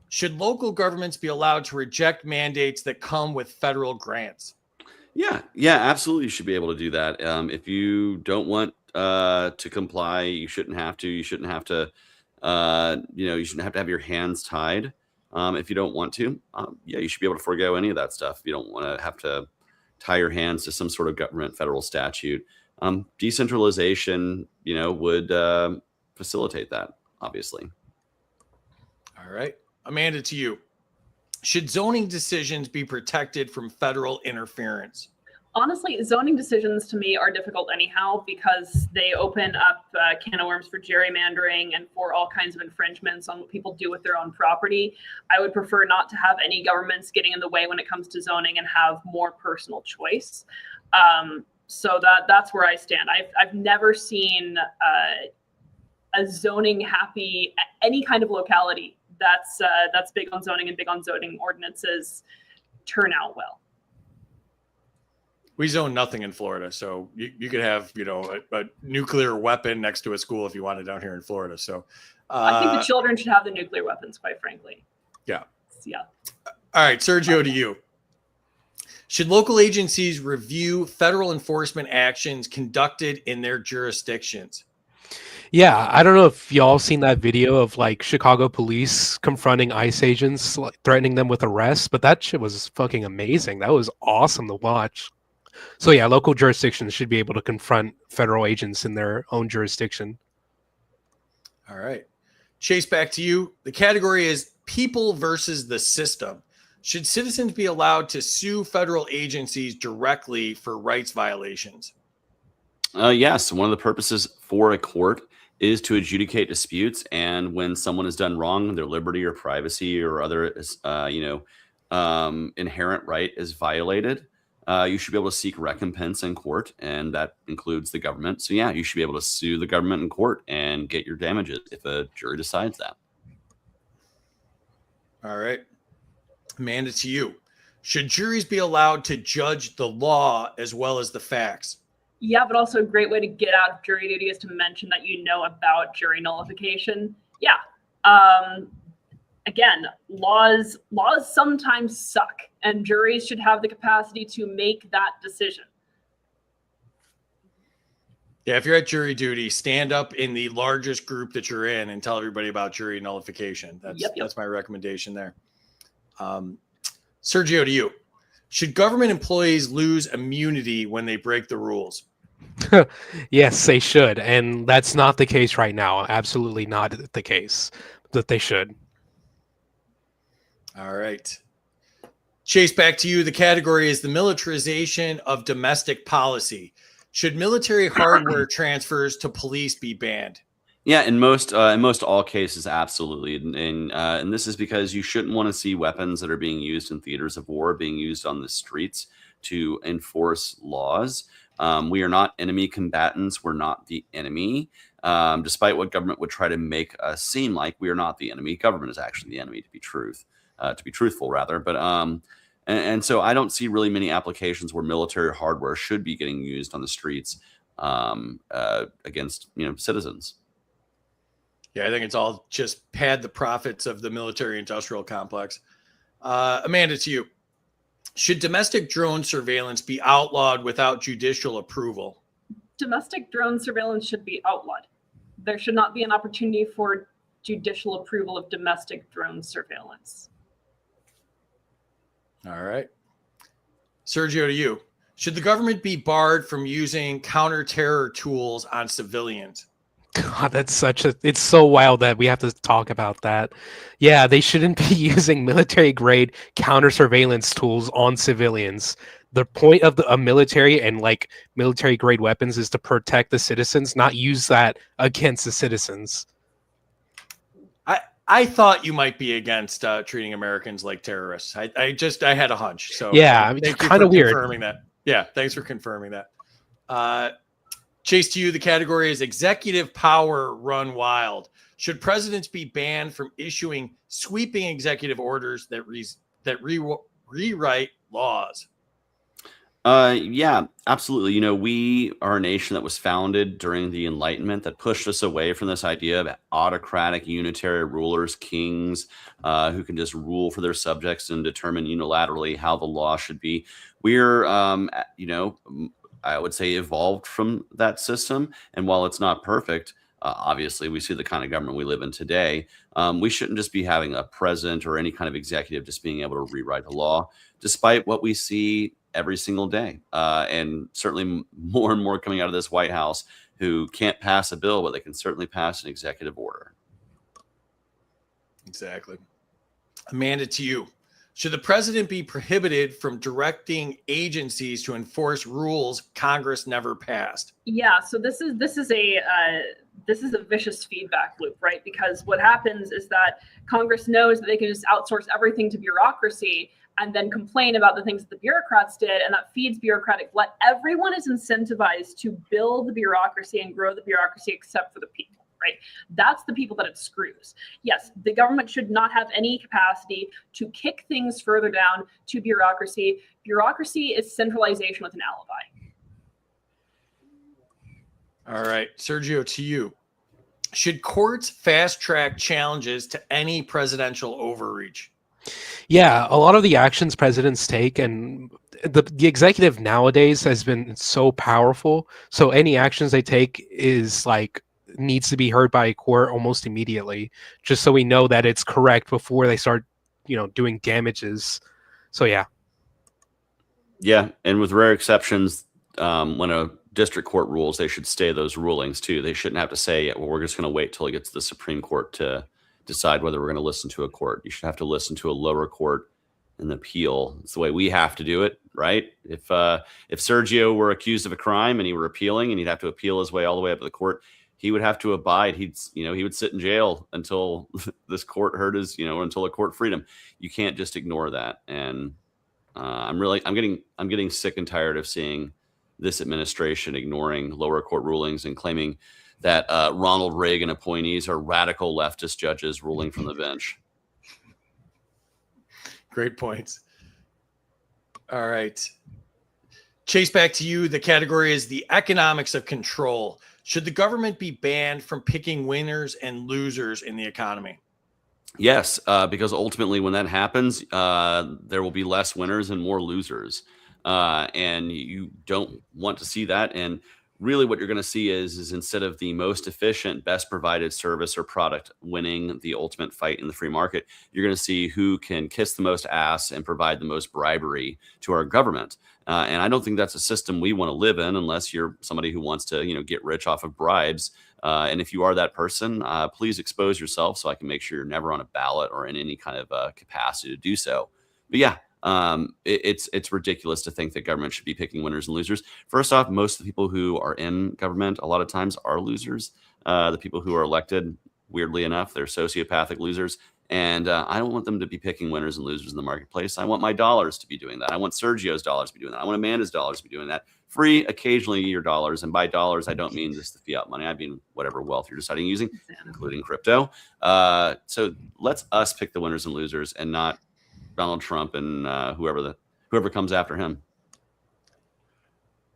Should local governments be allowed to reject mandates that come with federal grants? Yeah, absolutely. You should be able to do that. If you don't want to comply, you shouldn't have to. You shouldn't have to. You shouldn't have to have your hands tied. If you don't want to, you should be able to forego any of that stuff. You don't want to have to tie your hands to some sort of government federal statute. Decentralization, would facilitate that, obviously. All right. Amanda, to you. Should zoning decisions be protected from federal interference? Honestly, zoning decisions to me are difficult anyhow because they open up a can of worms for gerrymandering and for all kinds of infringements on what people do with their own property. I would prefer not to have any governments getting in the way when it comes to zoning and have more personal choice. So that's where I stand. I've never seen a zoning happy any kind of locality that's big on zoning and big on zoning ordinances turn out well. We zone nothing in Florida, so you could have a nuclear weapon next to a school if you wanted down here in Florida. So I think the children should have the nuclear weapons, quite frankly. Yeah. All right, Sergio, to you. Should local agencies review federal enforcement actions conducted in their jurisdictions? Yeah, I don't know if y'all seen that video of Chicago police confronting ICE agents, threatening them with arrest, but that shit was fucking amazing. That was awesome to watch. So yeah, local jurisdictions should be able to confront federal agents in their own jurisdiction. All right. Chase, back to you. The category is people versus the system. Should citizens be allowed to sue federal agencies directly for rights violations? Yes, one of the purposes for a court is to adjudicate disputes, and when someone has done wrong, their liberty or privacy or other, inherent right is violated. You should be able to seek recompense in court, and that includes the government. So, yeah, you should be able to sue the government in court and get your damages if a jury decides that. All right. Amanda, to you. Should juries be allowed to judge the law as well as the facts? Yeah, but also a great way to get out of jury duty is to mention that you know about jury nullification. Yeah. Again, laws sometimes suck, and juries should have the capacity to make that decision. Yeah, if you're at jury duty, stand up in the largest group that you're in and tell everybody about jury nullification. That's my recommendation there. Sergio, to you. Should government employees lose immunity when they break the rules? Yes, they should. And that's not the case right now. Absolutely not the case that they should. All right. Chase, back to you. The category is the militarization of domestic policy. Should military hardware transfers to police be banned? Yeah, in most all cases, absolutely, and this is because you shouldn't want to see weapons that are being used in theaters of war being used on the streets to enforce laws. We are not enemy combatants. We're not the enemy. Despite what government would try to make us seem like, we are not the enemy. Government is actually the enemy, to be truthful, rather. But and so I don't see really many applications where military hardware should be getting used on the streets against citizens. Yeah, I think it's all just pad the profits of the military-industrial complex. Amanda, to you. Should domestic drone surveillance be outlawed without judicial approval? Domestic drone surveillance should be outlawed. There should not be an opportunity for judicial approval of domestic drone surveillance. All right. Sergio, to you. Should the government be barred from using counter-terror tools on civilians? God, it's so wild that we have to talk about that. Yeah, they shouldn't be using military grade counter surveillance tools on civilians. The point of a military and military grade weapons is to protect the citizens, not use that against the citizens. I thought you might be against treating Americans like terrorists. I had a hunch. So yeah, it's kind of weird. Confirming that. Yeah, thanks for confirming that. Chase, to you, the category is executive power run wild. Should presidents be banned from issuing sweeping executive orders that rewrite laws? Yeah, absolutely. We are a nation that was founded during the Enlightenment that pushed us away from this idea of autocratic unitary rulers, kings, who can just rule for their subjects and determine unilaterally how the law should be. We're, I would say, evolved from that system. And while it's not perfect, obviously we see the kind of government we live in today. We shouldn't just be having a president or any kind of executive just being able to rewrite the law, despite what we see every single day. And certainly more and more coming out of this White House who can't pass a bill, but they can certainly pass an executive order. Exactly. Amanda, to you. Should the president be prohibited from directing agencies to enforce rules Congress never passed? Yeah, so this is a vicious feedback loop, right? Because what happens is that Congress knows that they can just outsource everything to bureaucracy and then complain about the things that the bureaucrats did, and that feeds bureaucratic glut. Everyone is incentivized to build the bureaucracy and grow the bureaucracy except for the people. Right? That's the people that it screws. Yes, the government should not have any capacity to kick things further down to bureaucracy. Bureaucracy is centralization with an alibi. All right, Sergio, to you. Should courts fast track challenges to any presidential overreach? Yeah, a lot of the actions presidents take, and the executive nowadays has been so powerful. So any actions they take is needs to be heard by a court almost immediately, just so we know that it's correct before they start, doing damages. So yeah, and with rare exceptions, when a district court rules, they should stay those rulings too. They shouldn't have to say, well, we're just going to wait till it gets to the Supreme Court to decide whether we're going to listen to a court. You should have to listen to a lower court and appeal. It's the way we have to do it, right? If Sergio were accused of a crime and he were appealing, and he'd have to appeal his way all the way up to the court, he would have to abide. He would sit in jail until this court heard his, until the court freed him. You can't just ignore that. And I'm getting sick and tired of seeing this administration ignoring lower court rulings and claiming that Ronald Reagan appointees are radical leftist judges ruling from the bench. Great points. All right. Chase, back to you. The category is the economics of control. Should the government be banned from picking winners and losers in the economy? Yes, because ultimately when that happens, there will be less winners and more losers. And you don't want to see that. And really what you're going to see is instead of the most efficient, best provided service or product winning the ultimate fight in the free market, you're going to see who can kiss the most ass and provide the most bribery to our government. And I don't think that's a system we want to live in unless you're somebody who wants to, get rich off of bribes. And if you are that person, please expose yourself so I can make sure you're never on a ballot or in any kind of capacity to do so. But yeah, it's ridiculous to think that government should be picking winners and losers. First off, most of the people who are in government a lot of times are losers. The people who are elected, weirdly enough, they're sociopathic losers. And I don't want them to be picking winners and losers in the marketplace. I want my dollars to be doing that. I want Sergio's dollars to be doing that. I want Amanda's dollars to be doing that. Free, occasionally your dollars. And by dollars, I don't mean just the fiat money. I mean whatever wealth you're deciding using, including crypto. So let's us pick the winners and losers and not Donald Trump and whoever comes after him.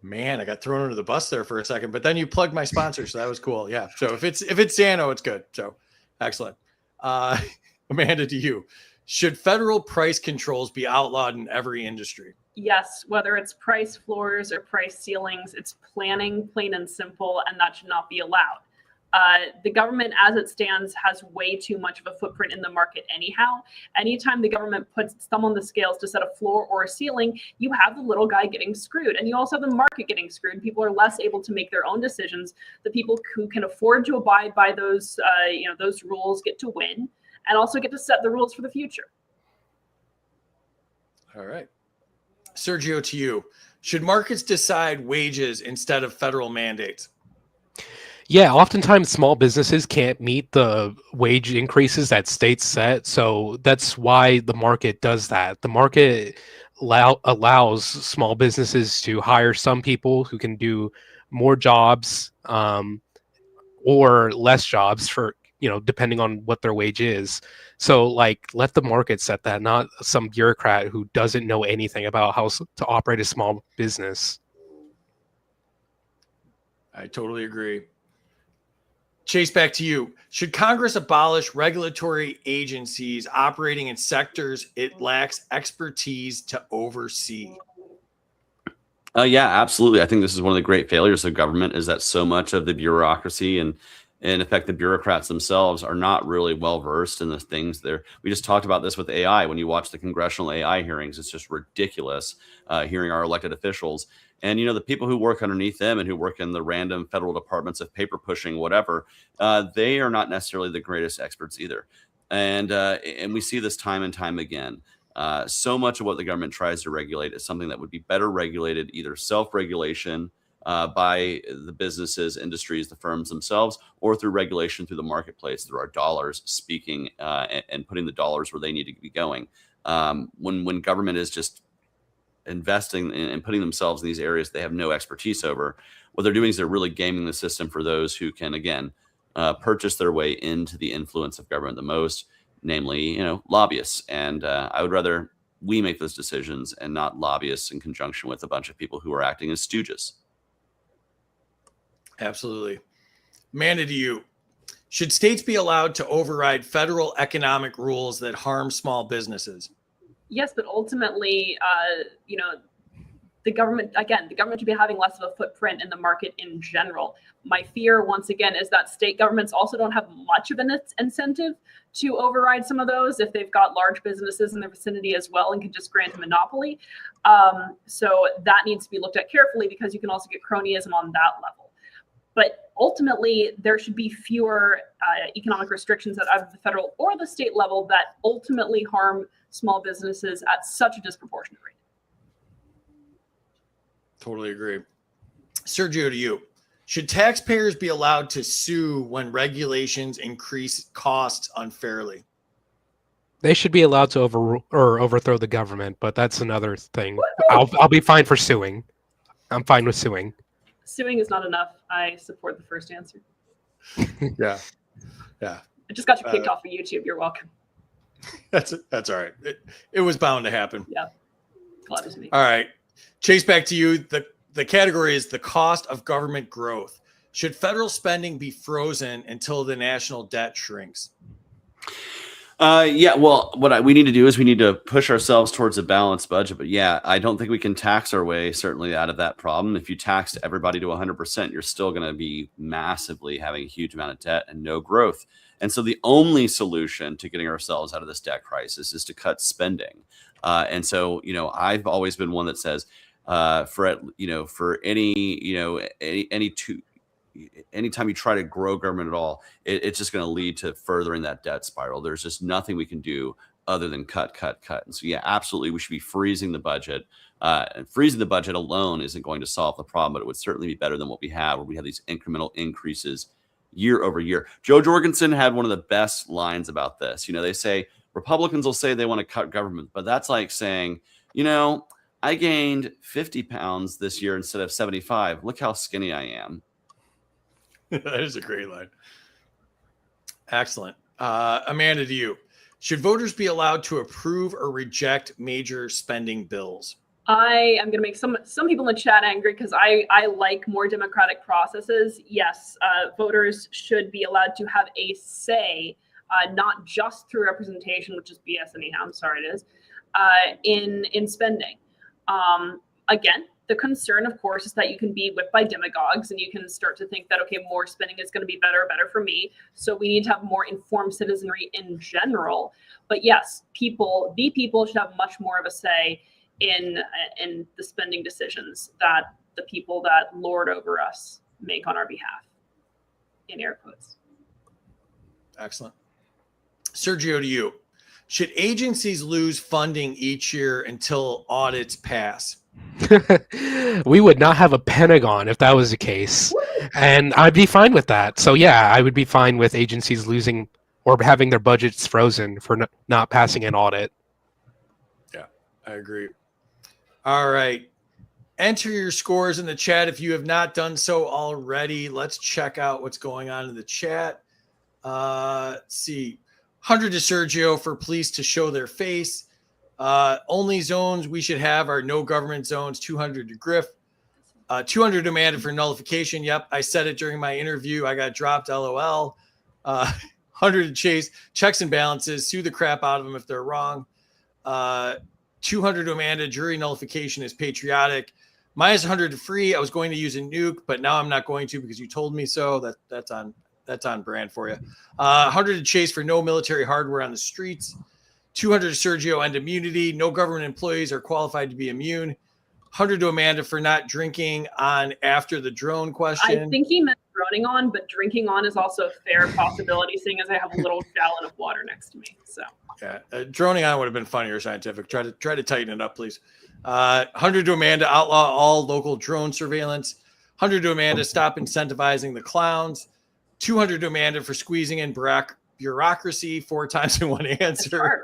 Man, I got thrown under the bus there for a second, but then you plugged my sponsor, so that was cool. Yeah. So if it's Sano, it's good. So excellent. Amanda, to you. Should federal price controls be outlawed in every industry? Yes, whether it's price floors or price ceilings, it's planning, plain and simple, and that should not be allowed. The government, as it stands, has way too much of a footprint in the market anyhow. Anytime the government puts thumb on the scales to set a floor or a ceiling, you have the little guy getting screwed. And you also have the market getting screwed. People are less able to make their own decisions. The people who can afford to abide by those rules get to win and also get to set the rules for the future. All right. Sergio, to you. Should markets decide wages instead of federal mandates? Yeah, oftentimes small businesses can't meet the wage increases that states set. So that's why the market does that. The market allows small businesses to hire some people who can do more jobs or less jobs for, depending on what their wage is. So let the market set that, not some bureaucrat who doesn't know anything about how to operate a small business. I totally agree. Chase, back to you. Should Congress abolish regulatory agencies operating in sectors it lacks expertise to oversee? Yeah, absolutely. I think this is one of the great failures of government is that so much of the bureaucracy and in effect, the bureaucrats themselves are not really well versed in the things there. We just talked about this with AI. When you watch the congressional AI hearings, it's just ridiculous hearing our elected officials. And, the people who work underneath them and who work in the random federal departments of paper pushing, whatever, they are not necessarily the greatest experts either. And we see this time and time again. So much of what the government tries to regulate is something that would be better regulated, either self-regulation by the businesses, industries, the firms themselves, or through regulation through the marketplace, through our dollars speaking and putting the dollars where they need to be going. When government is just investing and putting themselves in these areas they have no expertise over, what they're doing is they're really gaming the system for those who can, again, purchase their way into the influence of government the most, namely, lobbyists. And I would rather we make those decisions and not lobbyists in conjunction with a bunch of people who are acting as stooges. Absolutely. Amanda, to you. Should states be allowed to override federal economic rules that harm small businesses? Yes, but ultimately, the government should be having less of a footprint in the market in general. My fear, once again, is that state governments also don't have much of an incentive to override some of those if they've got large businesses in their vicinity as well and can just grant a monopoly. So that needs to be looked at carefully because you can also get cronyism on that level. But ultimately, there should be fewer economic restrictions at either the federal or the state level that ultimately harm small businesses at such a disproportionate rate. Totally agree. Sergio, to you. Should taxpayers be allowed to sue when regulations increase costs unfairly? They should be allowed to overthrow the government, but that's another thing. I'll be fine for suing. I'm fine with suing. Suing is not enough. I support the first answer. Yeah. I just got you kicked off of YouTube. You're welcome. That's all right. It was bound to happen. Yeah. Glad it was me. All right. Chase, back to you. The category is the cost of government growth. Should federal spending be frozen until the national debt shrinks? Yeah, well, we need to do is we need to push ourselves towards a balanced budget. But yeah, I don't think we can tax our way certainly out of that problem. If you tax everybody to 100%, you're still going to be massively having a huge amount of debt and no growth. And so the only solution to getting ourselves out of this debt crisis is to cut spending. And so, I've always been one that says, anytime you try to grow government at all, it's just going to lead to furthering that debt spiral. There's just nothing we can do other than cut. And so, yeah, absolutely, we should be freezing the budget. And freezing the budget alone isn't going to solve the problem, but it would certainly be better than what we have, where we have these incremental increases year over year. Joe Jorgensen had one of the best lines about this. They say Republicans will say they want to cut government, but that's like saying, I gained 50 pounds this year instead of 75. Look how skinny I am. That is a great line. Excellent. Amanda, to you. Should voters be allowed to approve or reject major spending bills? I am going to make some people in the chat angry because I like more democratic processes. Yes, voters should be allowed to have a say, not just through representation, which is BS anyhow. I'm sorry, it is, in spending. Again, the concern, of course, is that you can be whipped by demagogues and you can start to think that, okay, more spending is going to be better for me. So we need to have more informed citizenry in general. But yes, the people should have much more of a say in the spending decisions that the people that lord over us make on our behalf, in air quotes. Excellent. Sergio, to you. Should agencies lose funding each year until audits pass? We would not have a Pentagon if that was the case. And I'd be fine with that. So yeah, I would be fine with agencies losing or having their budgets frozen for not passing an audit. Yeah, I agree. All right. Enter your scores in the chat if you have not done so already. Let's check out what's going on in the chat. Let's see. 100 to Sergio for police to show their face. Only zones we should have are no government zones. 200 to Griff. 200 to Amanda for nullification. Yep, I said it during my interview. I got dropped, LOL. 100 to Chase. Checks and balances. Sue the crap out of them if they're wrong. 200 to Amanda. Jury nullification is patriotic. Minus 100 to Free. I was going to use a nuke, but now I'm not going to because you told me so. That's on brand for you. 100 to Chase for no military hardware on the streets. 200 to Sergio and immunity. No government employees are qualified to be immune. 100 to Amanda for not drinking on after the drone question. I think he meant droning on, but drinking on is also a fair possibility, seeing as I have a little gallon of water next to me. So yeah, droning on would have been funnier scientific. Try to tighten it up, please. 100 to Amanda, outlaw all local drone surveillance. 100 to Amanda, stop incentivizing the clowns. 200 to Amanda for squeezing in bureaucracy 4 times in one answer. That's hard,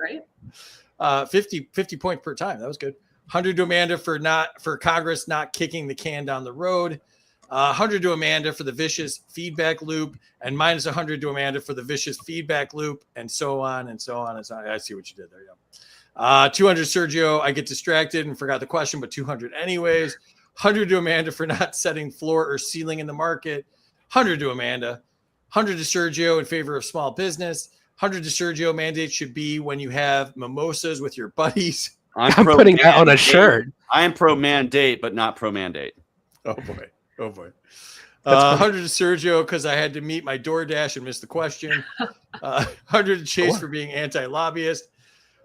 right? 50 points per time. That was good. 100 to Amanda for Congress not kicking the can down the road. 100 to Amanda for the vicious feedback loop, and minus 100 to Amanda for the vicious feedback loop, and so on and so on and so on. I see what you did there. Yeah. 200 Sergio. I get distracted and forgot the question, but 200 anyways. 100 to Amanda for not setting floor or ceiling in the market. 100 to Amanda. 100 to Sergio in favor of small business. 100 to Sergio, mandate should be when you have mimosas with your buddies. I'm putting that on a shirt. I am pro mandate, but not pro mandate. Oh boy. 100 to Sergio because I had to meet my DoorDash and miss the question. 100 to Chase for being anti-lobbyist.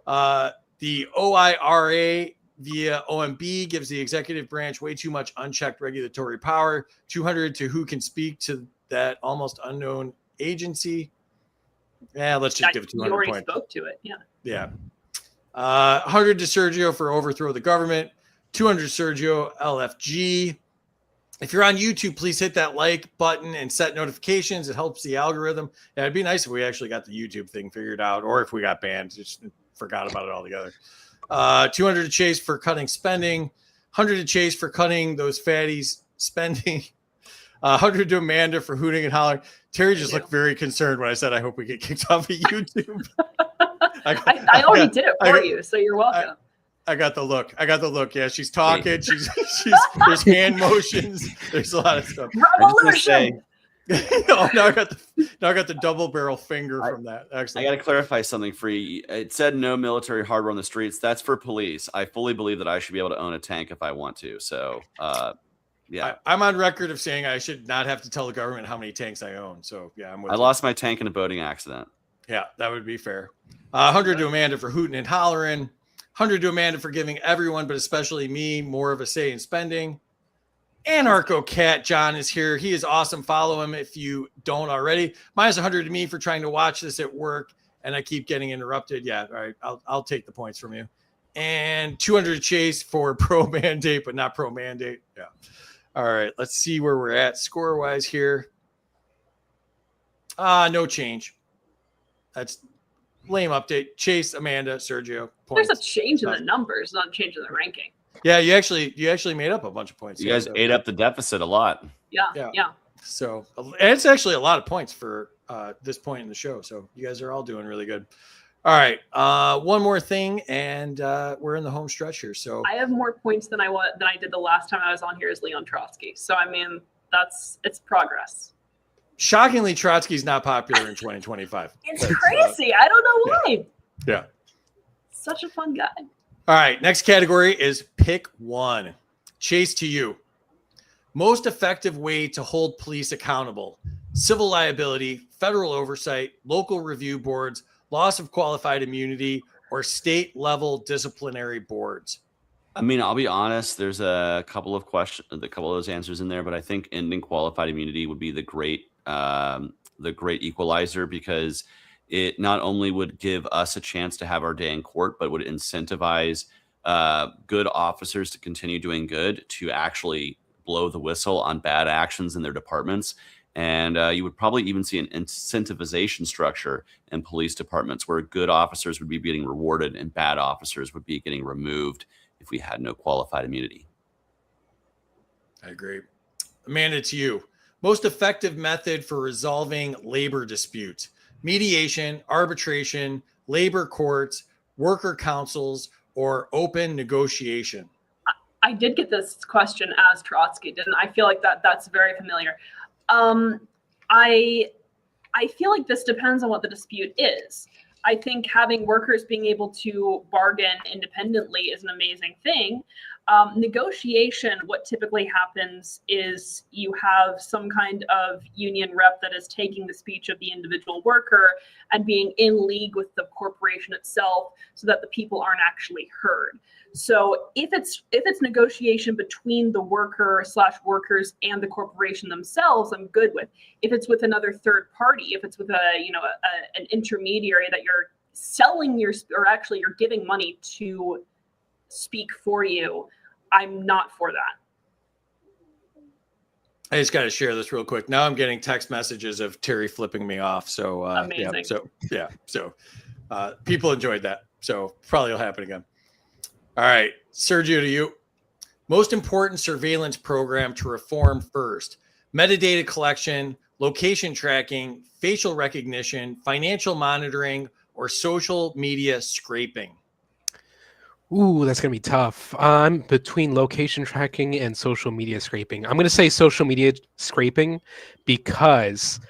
The OIRA via OMB gives the executive branch way too much unchecked regulatory power. 200 to who can speak to that almost unknown agency. Yeah, let's just give it 200 You already points. spoke to it. Yeah. Yeah. 100 to Sergio for overthrow the government. 200 Sergio LFG. If you're on YouTube, please hit that like button and set notifications. It helps the algorithm. Yeah, it'd be nice if we actually got the YouTube thing figured out, or if we got banned, just forgot about it altogether. 200 to Chase for cutting spending. 100 to Chase for cutting those fatties spending. 100 to Amanda for hooting and hollering. Terry just looked very concerned when I said I hope we get kicked off of YouTube. I already did it for you, so you're welcome. I got the look. Yeah, she's talking. She's there's hand motions. There's a lot of stuff. Revolution. Now I got the double barrel finger from that. Excellent. I got to clarify something for you. It said no military hardware on the streets. That's for police. I fully believe that I should be able to own a tank if I want to. So, yeah. I'm on record of saying I should not have to tell the government how many tanks I own. So, yeah, I'm with I you. lost my tank in a boating accident. Yeah, that would be fair. 100 to Amanda for hooting and hollering. 100 to Amanda for giving everyone, but especially me, more of a say in spending. Anarcho Cat John is here. He is awesome. Follow him if you don't already. Minus 100 to me for trying to watch this at work, and I keep getting interrupted. Yeah, all right. I'll take the points from you. And 200 to Chase for pro mandate, but not pro mandate. Yeah. All right. Let's see where we're at score wise here. No change. That's lame update. Chase, Amanda, Sergio. Points. There's a change in the numbers, not a change in the ranking. Yeah, you actually made up a bunch of points. You guys ate up the deficit a lot. Yeah. So it's actually a lot of points for this point in the show. So you guys are all doing really good. All right, one more thing, and we're in the home stretch here. So I have more points than I did the last time I was on here as Leon Trotsky. So I mean, it's progress. Shockingly, Trotsky's not popular in 2025. It's crazy. I don't know why. Yeah. Such a fun guy. All right, next category is pick one. Chase, to you. Most effective way to hold police accountable: civil liability, federal oversight, local review boards, loss of qualified immunity, or state level disciplinary boards. I mean, I'll be honest, there's a couple of those answers in there, but I think ending qualified immunity would be the great equalizer, because it not only would give us a chance to have our day in court, but would incentivize good officers to continue doing good, to actually blow the whistle on bad actions in their departments. And you would probably even see an incentivization structure in police departments where good officers would be getting rewarded and bad officers would be getting removed if we had no qualified immunity. I agree. Amanda, to you. Most effective method for resolving labor disputes: mediation, arbitration, labor courts, worker councils, or open negotiation? I did get this question as Trotsky, didn't I? Feel like that's very familiar. I feel like this depends on what the dispute is. I think having workers being able to bargain independently is an amazing thing. Negotiation, what typically happens is you have some kind of union rep that is taking the speech of the individual worker and being in league with the corporation itself so that the people aren't actually heard. So if it's negotiation between the workers and the corporation themselves, I'm good with. If it's with another third party, if it's with an intermediary that you're selling you're giving money to speak for you, I'm not for that. I just got to share this real quick. Now I'm getting text messages of Terry flipping me off. So amazing. So people enjoyed that. So probably will happen again. All right, Sergio, to you. Most important surveillance program to reform first: metadata collection, location tracking, facial recognition, financial monitoring, or social media scraping? Ooh, that's going to be tough. I'm between location tracking and social media scraping. I'm going to say social media scraping because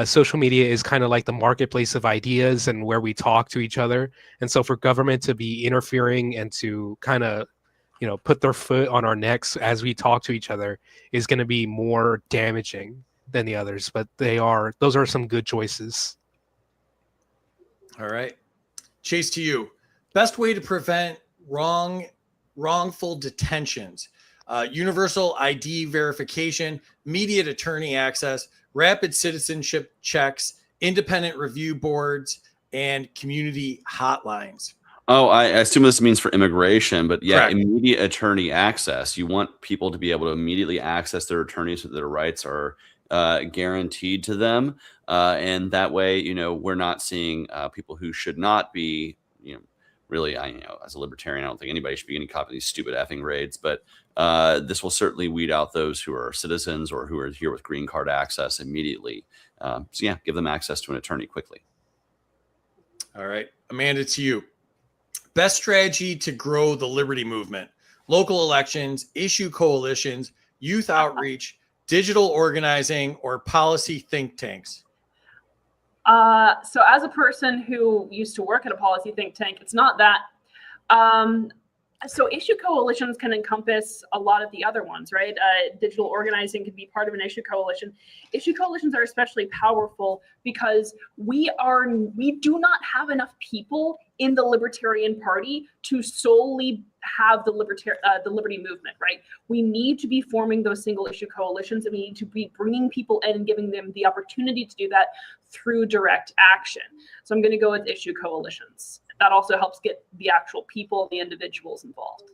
social media is kind of like the marketplace of ideas and where we talk to each other. And so for government to be interfering and to kind of, put their foot on our necks as we talk to each other is going to be more damaging than the others. But those are some good choices. All right. Chase, to you. Best way to prevent wrong wrongful detentions, universal ID verification, immediate attorney access, rapid citizenship checks, independent review boards, and community hotlines. Oh, I assume this means for immigration, but yeah, Correct. immediate attorney access. You want people to be able to immediately access their attorneys so that their rights are guaranteed to them. And that way, we're not seeing people who should not be, really, as a libertarian, I don't think anybody should be getting caught in these stupid effing raids, but this will certainly weed out those who are citizens or who are here with green card access immediately. So yeah, give them access to an attorney quickly. All right, Amanda, to you. Best strategy to grow the liberty movement: local elections, issue coalitions, youth outreach, digital organizing, or policy think tanks? So as a person who used to work at a policy think tank, it's not that. So issue coalitions can encompass a lot of the other ones, right? Digital organizing can be part of an issue coalition. Issue coalitions are especially powerful because we do not have enough people in the Libertarian Party to solely have the liberty movement, right? We need to be forming those single issue coalitions, and we need to be bringing people in and giving them the opportunity to do that through direct action. So I'm going to go with issue coalitions. That also helps get the actual people, the individuals involved.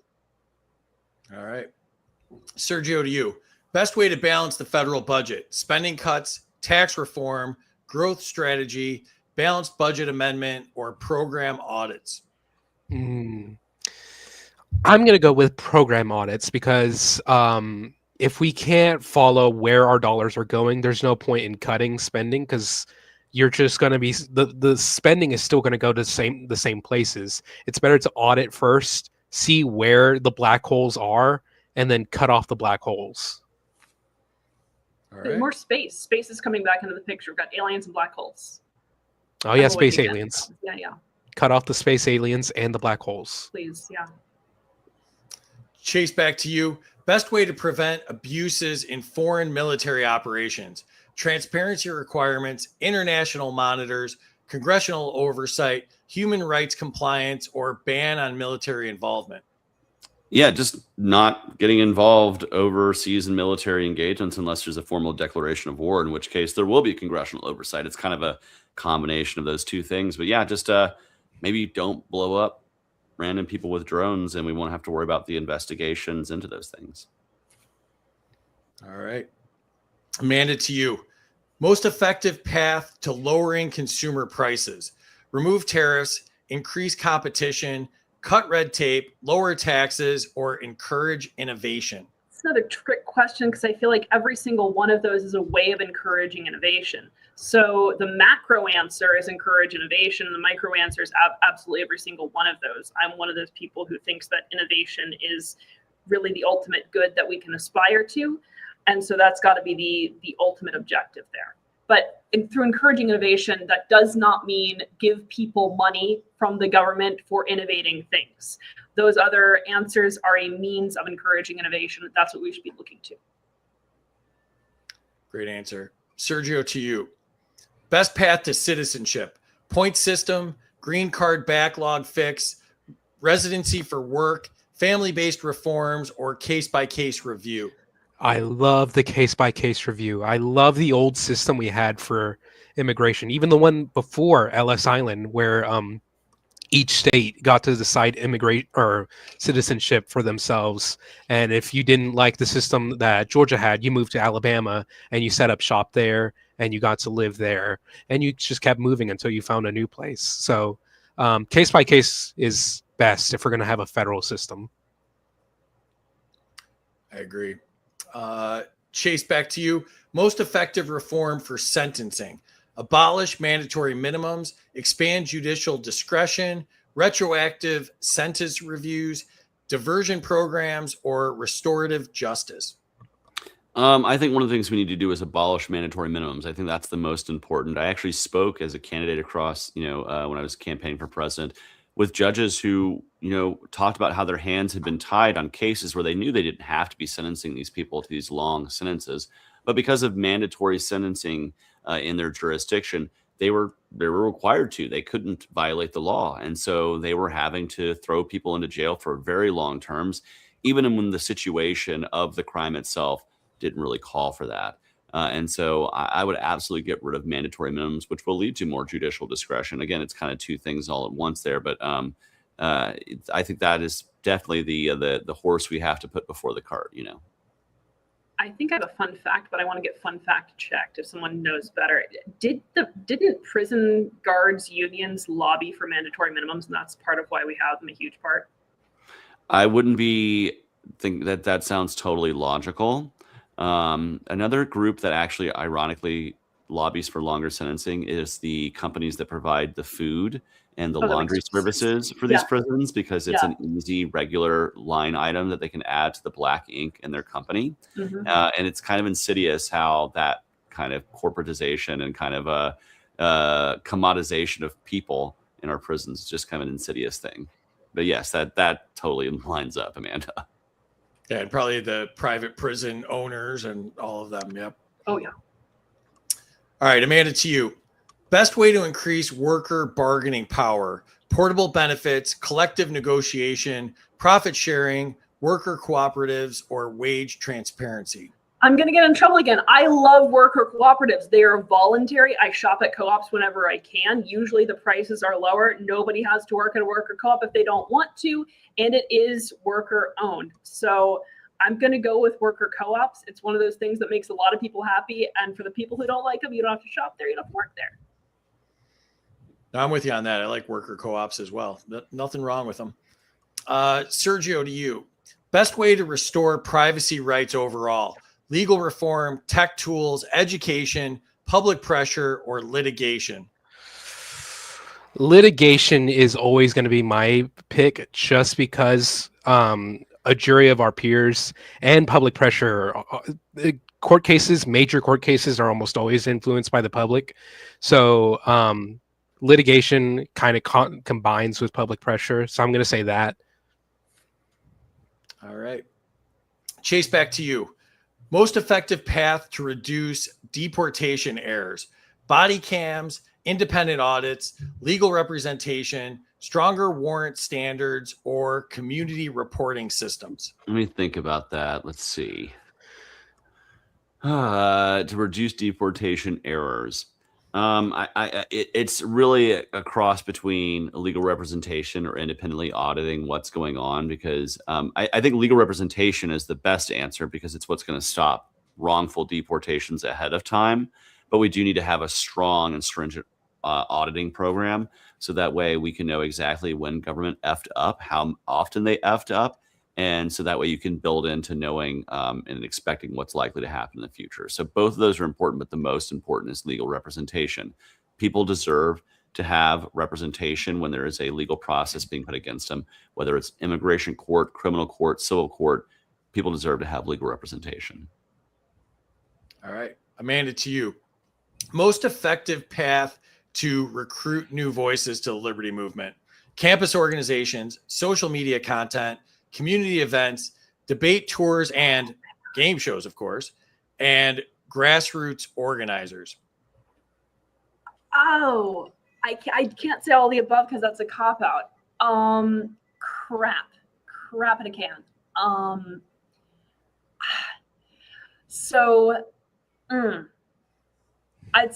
All right. Sergio, to you. Best way to balance the federal budget: spending cuts, tax reform, growth strategy, balanced budget amendment, or program audits? I'm going to go with program audits because if we can't follow where our dollars are going, there's no point in cutting spending because you're just going to be the spending is still going to go to the same places. It's better to audit first, see where the black holes are, and then cut off the black holes. All right. More space. Space is coming back into the picture. We've got aliens and black holes. Oh yeah, space aliens. Yeah. Cut off the space aliens and the black holes. Please, yeah. Chase, back to you. Best way to prevent abuses in foreign military operations: transparency requirements, international monitors, congressional oversight, human rights compliance, or ban on military involvement? Yeah, just not getting involved overseas in military engagements unless there's a formal declaration of war, in which case there will be congressional oversight. It's kind of a combination of those two things. But yeah, just maybe don't blow up random people with drones, and we won't have to worry about the investigations into those things. All right. Amanda, to you. Most effective path to lowering consumer prices: remove tariffs, increase competition, cut red tape, lower taxes, or encourage innovation? It's another trick question because I feel like every single one of those is a way of encouraging innovation. So the macro answer is encourage innovation. The micro answer is absolutely every single one of those. I'm one of those people who thinks that innovation is really the ultimate good that we can aspire to. And so that's got to be the ultimate objective there. But through encouraging innovation, that does not mean give people money from the government for innovating things. Those other answers are a means of encouraging innovation. That's what we should be looking to. Great answer. Sergio, to you. Best path to citizenship: point system, green card backlog fix, residency for work, family-based reforms, or case-by-case review? I love the case-by-case review. I love the old system we had for immigration, even the one before Ellis Island, where each state got to decide immigrate or citizenship for themselves. And if you didn't like the system that Georgia had, you moved to Alabama and you set up shop there and you got to live there, and you just kept moving until you found a new place. So case by case is best if we're going to have a federal system. I agree. Chase, back to you. Most effective reform for sentencing: abolish mandatory minimums, expand judicial discretion, retroactive sentence reviews, diversion programs, or restorative justice? I think one of the things we need to do is abolish mandatory minimums. I think that's the most important. I actually spoke as a candidate across, when I was campaigning for president, with judges who, talked about how their hands had been tied on cases where they knew they didn't have to be sentencing these people to these long sentences. But because of mandatory sentencing in their jurisdiction, they were required to. They couldn't violate the law, and so they were having to throw people into jail for very long terms, even when the situation of the crime itself didn't really call for that. And so I would absolutely get rid of mandatory minimums, which will lead to more judicial discretion. Again, it's kind of two things all at once there, but I think that is definitely the horse we have to put before the cart. I think I have a fun fact, but I want to get fun fact checked if someone knows better. Didn't prison guards unions lobby for mandatory minimums, and that's part of why we have them, a huge part? I wouldn't think that sounds totally logical. Another group that actually ironically lobbies for longer sentencing is the companies that provide the food and the laundry services for these prisons, because it's an easy, regular line item that they can add to the black ink in their company. And it's kind of insidious how that kind of corporatization and kind of a commodization of people in our prisons is just kind of an insidious thing. But yes, that totally lines up, Amanda. Yeah, and probably the private prison owners and all of them. Yep. Oh, yeah. All right, Amanda, to you. Best way to increase worker bargaining power: portable benefits, collective negotiation, profit sharing, worker cooperatives, or wage transparency? I'm going to get in trouble again. I love worker cooperatives. They are voluntary. I shop at co-ops whenever I can. Usually the prices are lower. Nobody has to work at a worker co-op if they don't want to, and it is worker owned. So I'm going to go with worker co-ops. It's one of those things that makes a lot of people happy. And for the people who don't like them, you don't have to shop there. You don't have to work there. No, I'm with you on that. I like worker co-ops as well. Nothing wrong with them. Sergio, to you. Best way to restore privacy rights overall: legal reform, tech tools, education, public pressure, or litigation? Litigation is always going to be my pick, just because a jury of our peers and public pressure, court cases, major court cases, are almost always influenced by the public. So litigation kind of combines with public pressure. So I'm going to say that. All right. Chase, back to you. Most effective path to reduce deportation errors: body cams, independent audits, legal representation, stronger warrant standards, or community reporting systems? Let me think about that. Let's see. To reduce deportation errors. It's really a cross between legal representation or independently auditing what's going on, because I think legal representation is the best answer, because it's what's going to stop wrongful deportations ahead of time. But we do need to have a strong and stringent auditing program, so that way we can know exactly when government effed up, how often they effed up, and so that way you can build into knowing and expecting what's likely to happen in the future. So both of those are important, but the most important is legal representation. People deserve to have representation when there is a legal process being put against them, whether it's immigration court, criminal court, civil court. People deserve to have legal representation. All right. Amanda, to you. Most effective path to recruit new voices to the Liberty Movement: campus organizations, social media content, community events, debate tours, and game shows, of course, and grassroots organizers? Oh, I can't say all the above because that's a cop-out. Crap in a can.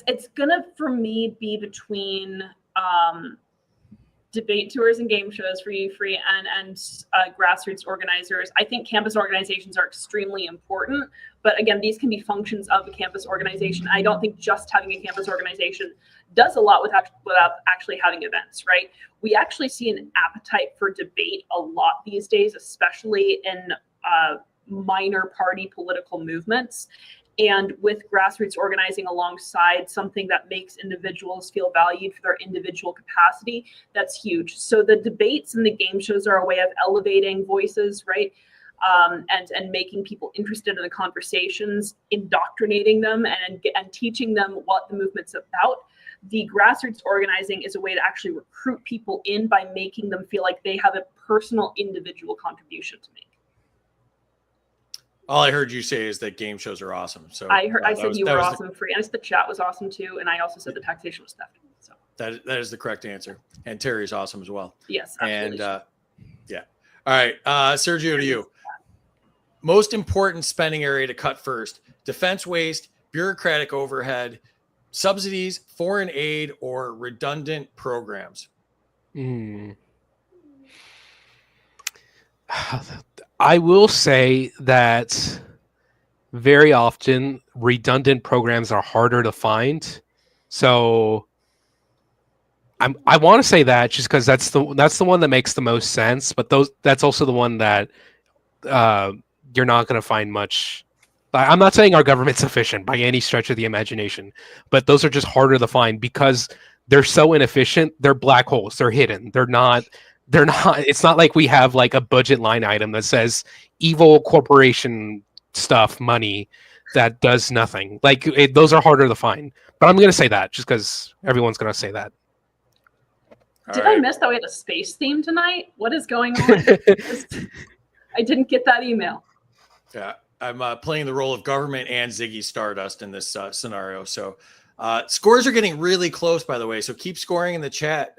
It's gonna, for me, be between debate tours and game shows for you free and grassroots organizers. I think campus organizations are extremely important, but again, these can be functions of a campus organization. I don't think just having a campus organization does a lot without actually having events, right? We actually see an appetite for debate a lot these days, especially in minor party political movements. And with grassroots organizing alongside something that makes individuals feel valued for their individual capacity, that's huge. So the debates and the game shows are a way of elevating voices, right? And making people interested in the conversations, indoctrinating them and teaching them what the movement's about. The grassroots organizing is a way to actually recruit people in by making them feel like they have a personal individual contribution to make. All I heard you say is that game shows are awesome. So I said was- you that were was awesome, free, and I said the chat was awesome too, and I also said the taxation was theft. So that is the correct answer. And Terry's awesome as well. yes, absolutely. And yeah. All right, Sergio, to you. Most important spending area to cut first: defense waste, bureaucratic overhead, subsidies, foreign aid, or redundant programs. I will say that very often redundant programs are harder to find. So I want to say that just because that's the one that makes the most sense. But that's also the one that you're not going to find much. I'm not saying our government's efficient by any stretch of the imagination, but those are just harder to find because they're so inefficient. They're black holes. They're hidden. They're not. It's not like we have like a budget line item that says evil corporation stuff money that does nothing. Like those are harder to find. But I'm going to say that just because everyone's going to say that. Did I miss that we had a space theme tonight? What is going on? I didn't get that email. Yeah, I'm playing the role of government and Ziggy Stardust in this scenario. So scores are getting really close, by the way. So keep scoring in the chat.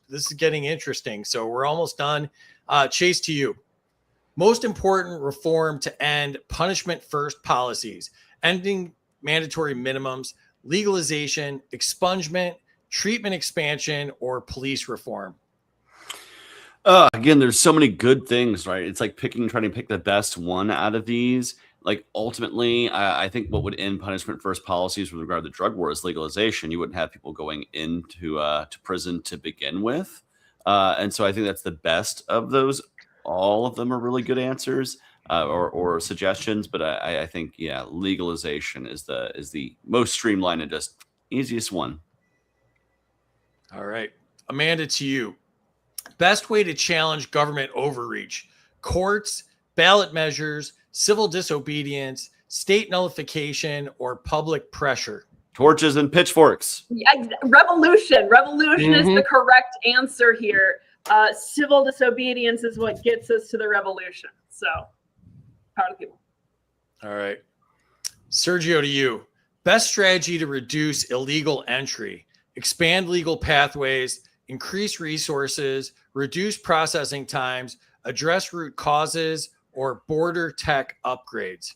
This is getting interesting. So we're almost done. Chase, to you. Most important reform to end punishment first policies: ending mandatory minimums, legalization, expungement, treatment expansion, or police reform. Again, there's so many good things, right? It's like trying to pick the best one out of these. Like ultimately, I think what would end punishment first policies with regard to the drug war is legalization. You wouldn't have people going into to prison to begin with, and so I think that's the best of those. All of them are really good answers or suggestions, but I think legalization is the most streamlined and just easiest one. All right, Amanda, to you. Best way to challenge government overreach: courts, ballot measures, civil disobedience, state nullification, or public pressure. Torches and pitchforks. Yeah, revolution. Revolution is the correct answer here. Civil disobedience is what gets us to the revolution. So, power to the people. All right. Sergio, to you. Best strategy to reduce illegal entry: expand legal pathways, increase resources, reduce processing times, address root causes, or border tech upgrades.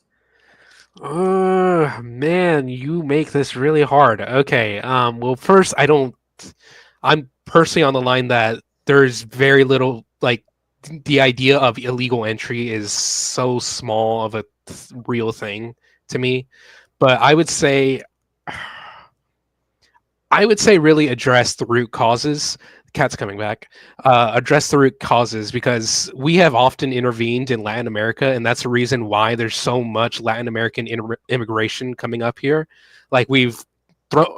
Man, you make this really hard. Okay. Well, first, I'm personally on the line that there's very little, like, the idea of illegal entry is so small of a real thing to me. But I would say really address the root causes. Cat's coming back. Address the root causes, because we have often intervened in Latin America, and that's the reason why there's so much Latin American immigration coming up here. Like, we've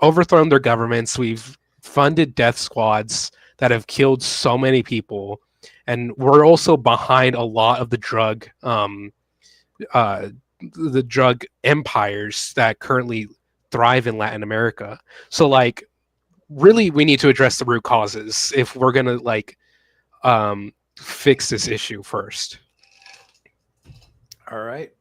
overthrown their governments, we've funded death squads that have killed so many people, and we're also behind a lot of the drug empires that currently thrive in Latin America. So, like, really, we need to address the root causes if we're gonna fix this issue first. All right.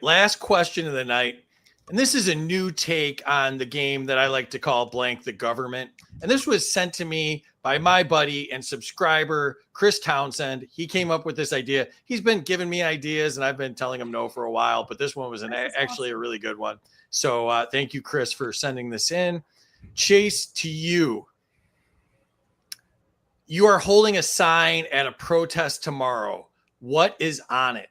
Last question of the night. And this is a new take on the game that I like to call Blank the Government. And this was sent to me by my buddy and subscriber, Chris Townsend. He came up with this idea. He's been giving me ideas, and I've been telling him no for a while, but this one was actually a really good one. So thank you, Chris, for sending this in. Chase, to you. You are holding a sign at a protest tomorrow. What is on it?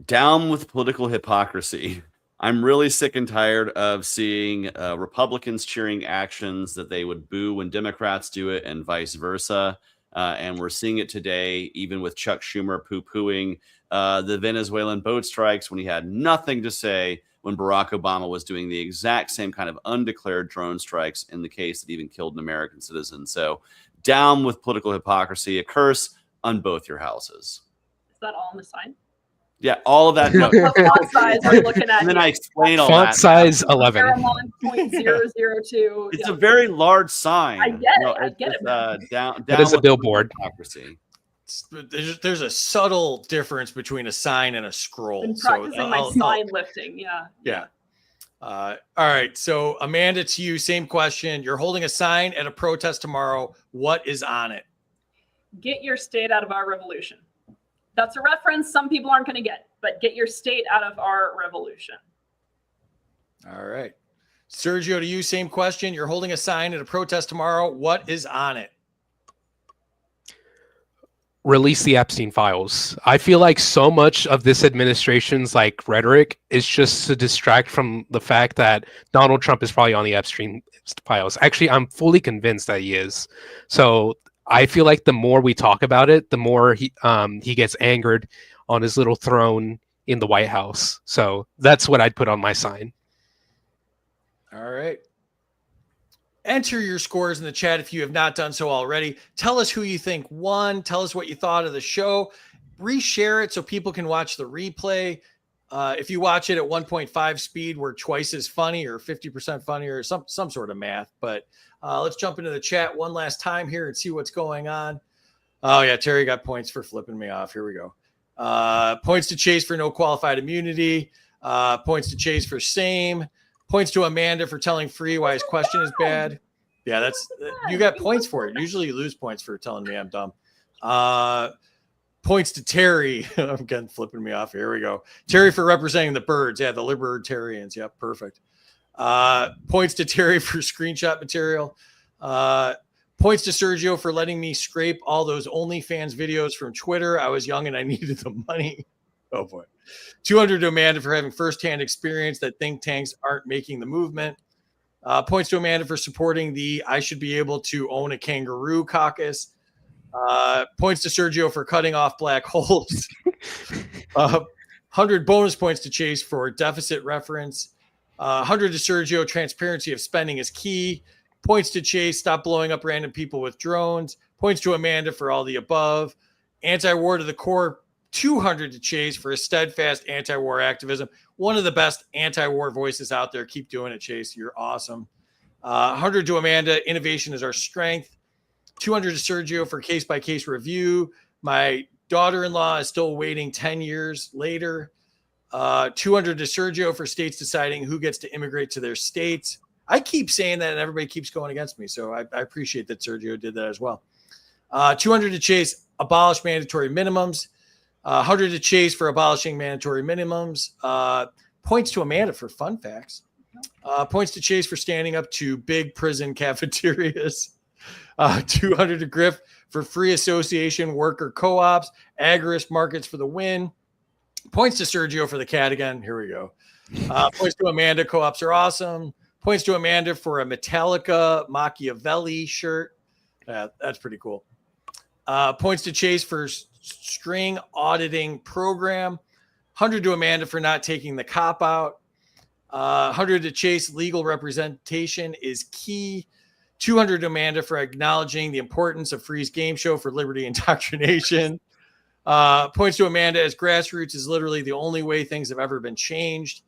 Down with political hypocrisy. I'm really sick and tired of seeing Republicans cheering actions that they would boo when Democrats do it, and vice versa. And we're seeing it today, even with Chuck Schumer poo-pooing the Venezuelan boat strikes when he had nothing to say, when Barack Obama was doing the exact same kind of undeclared drone strikes in the case that even killed an American citizen. So down with political hypocrisy, a curse on both your houses. Is that all on the sign? Yeah, all of that. No. What font size are you looking at? And then I explain all Font that. size 11. Paramount 0.002. It's a very large sign. I get it. I get it. Down That is a with billboard. hypocrisy. there's a subtle difference between a sign and a scroll. Been So practicing my sign lifting. Yeah. yeah. All right. So Amanda, to you, same question. You're holding a sign at a protest tomorrow. What is on it? Get your state out of our revolution. That's a reference some people aren't going to get, but get your state out of our revolution. All right. Sergio, to you, same question. You're holding a sign at a protest tomorrow. What is on it? Release the Epstein files. I feel like so much of this administration's like rhetoric is just to distract from the fact that Donald Trump is probably on the Epstein files. Actually, I'm fully convinced that he is. So I feel like the more we talk about it, the more he gets angered on his little throne in the White House. So that's what I'd put on my sign. All right. Enter your scores in the chat if you have not done so already. Tell us who you think won. Tell us what you thought of the show. Reshare it so people can watch the replay. If you watch it at 1.5 speed, we're twice as funny or 50% funnier or some sort of math. But let's jump into the chat one last time here and see what's going on. Oh, yeah, Terry got points for flipping me off. Here we go. Points to Chase for no qualified immunity. Points to Chase for same. Points to Amanda for telling Free why his question is bad. Yeah, that's you got points for it. Usually you lose points for telling me I'm dumb. Points to Terry. I'm getting flipping me off. Here we go. Terry for representing the birds. Yeah, the libertarians. Yep, perfect. Points to Terry for screenshot material. Points to Sergio for letting me scrape all those OnlyFans videos from Twitter. I was young and I needed the money. Oh, boy. 200 to Amanda for having firsthand experience that think tanks aren't making the movement. Points to Amanda for supporting the I should be able to own a kangaroo caucus. Points to Sergio for cutting off black holes. 100 bonus points to Chase for deficit reference. 100 to Sergio, transparency of spending is key. Points to Chase, stop blowing up random people with drones. Points to Amanda for all the above. Anti-war to the core. 200 to Chase for a steadfast anti-war activism. One of the best anti-war voices out there. Keep doing it, Chase. You're awesome. 100 to Amanda. Innovation is our strength. 200 to Sergio for case-by-case review. My daughter-in-law is still waiting 10 years later. 200 to Sergio for states deciding who gets to immigrate to their states. I keep saying that, and everybody keeps going against me. So I appreciate that Sergio did that as well. 200 to Chase. Abolish mandatory minimums. 100 to Chase for abolishing mandatory minimums. Points to Amanda for fun facts. Points to Chase for standing up to big prison cafeterias. 200 to Griff for free association worker co-ops. Agorist markets for the win. Points to Sergio for the cat again. Here we go. Points to Amanda. Co-ops are awesome. Points to Amanda for a Metallica Machiavelli shirt. That's pretty cool. Points to Chase for string auditing program. 100 to Amanda for not taking the cop out. 100 to Chase, legal representation is key. 200 to Amanda for acknowledging the importance of Free's game show for liberty indoctrination. Points to Amanda as grassroots is literally the only way things have ever been changed.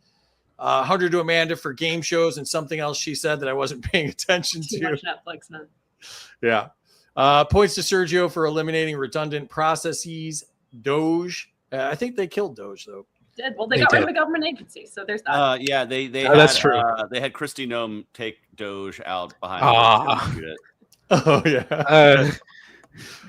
100 to Amanda for game shows and something else she said that I wasn't paying attention to. Too much Netflix, man. Yeah. Points to Sergio for eliminating redundant processes. Doge. I think they killed Doge, though. Did. Well, they got rid of a government agency, so there's that. Yeah, they that's true. They had Kristi Noem take Doge out behind. It. Oh, yeah.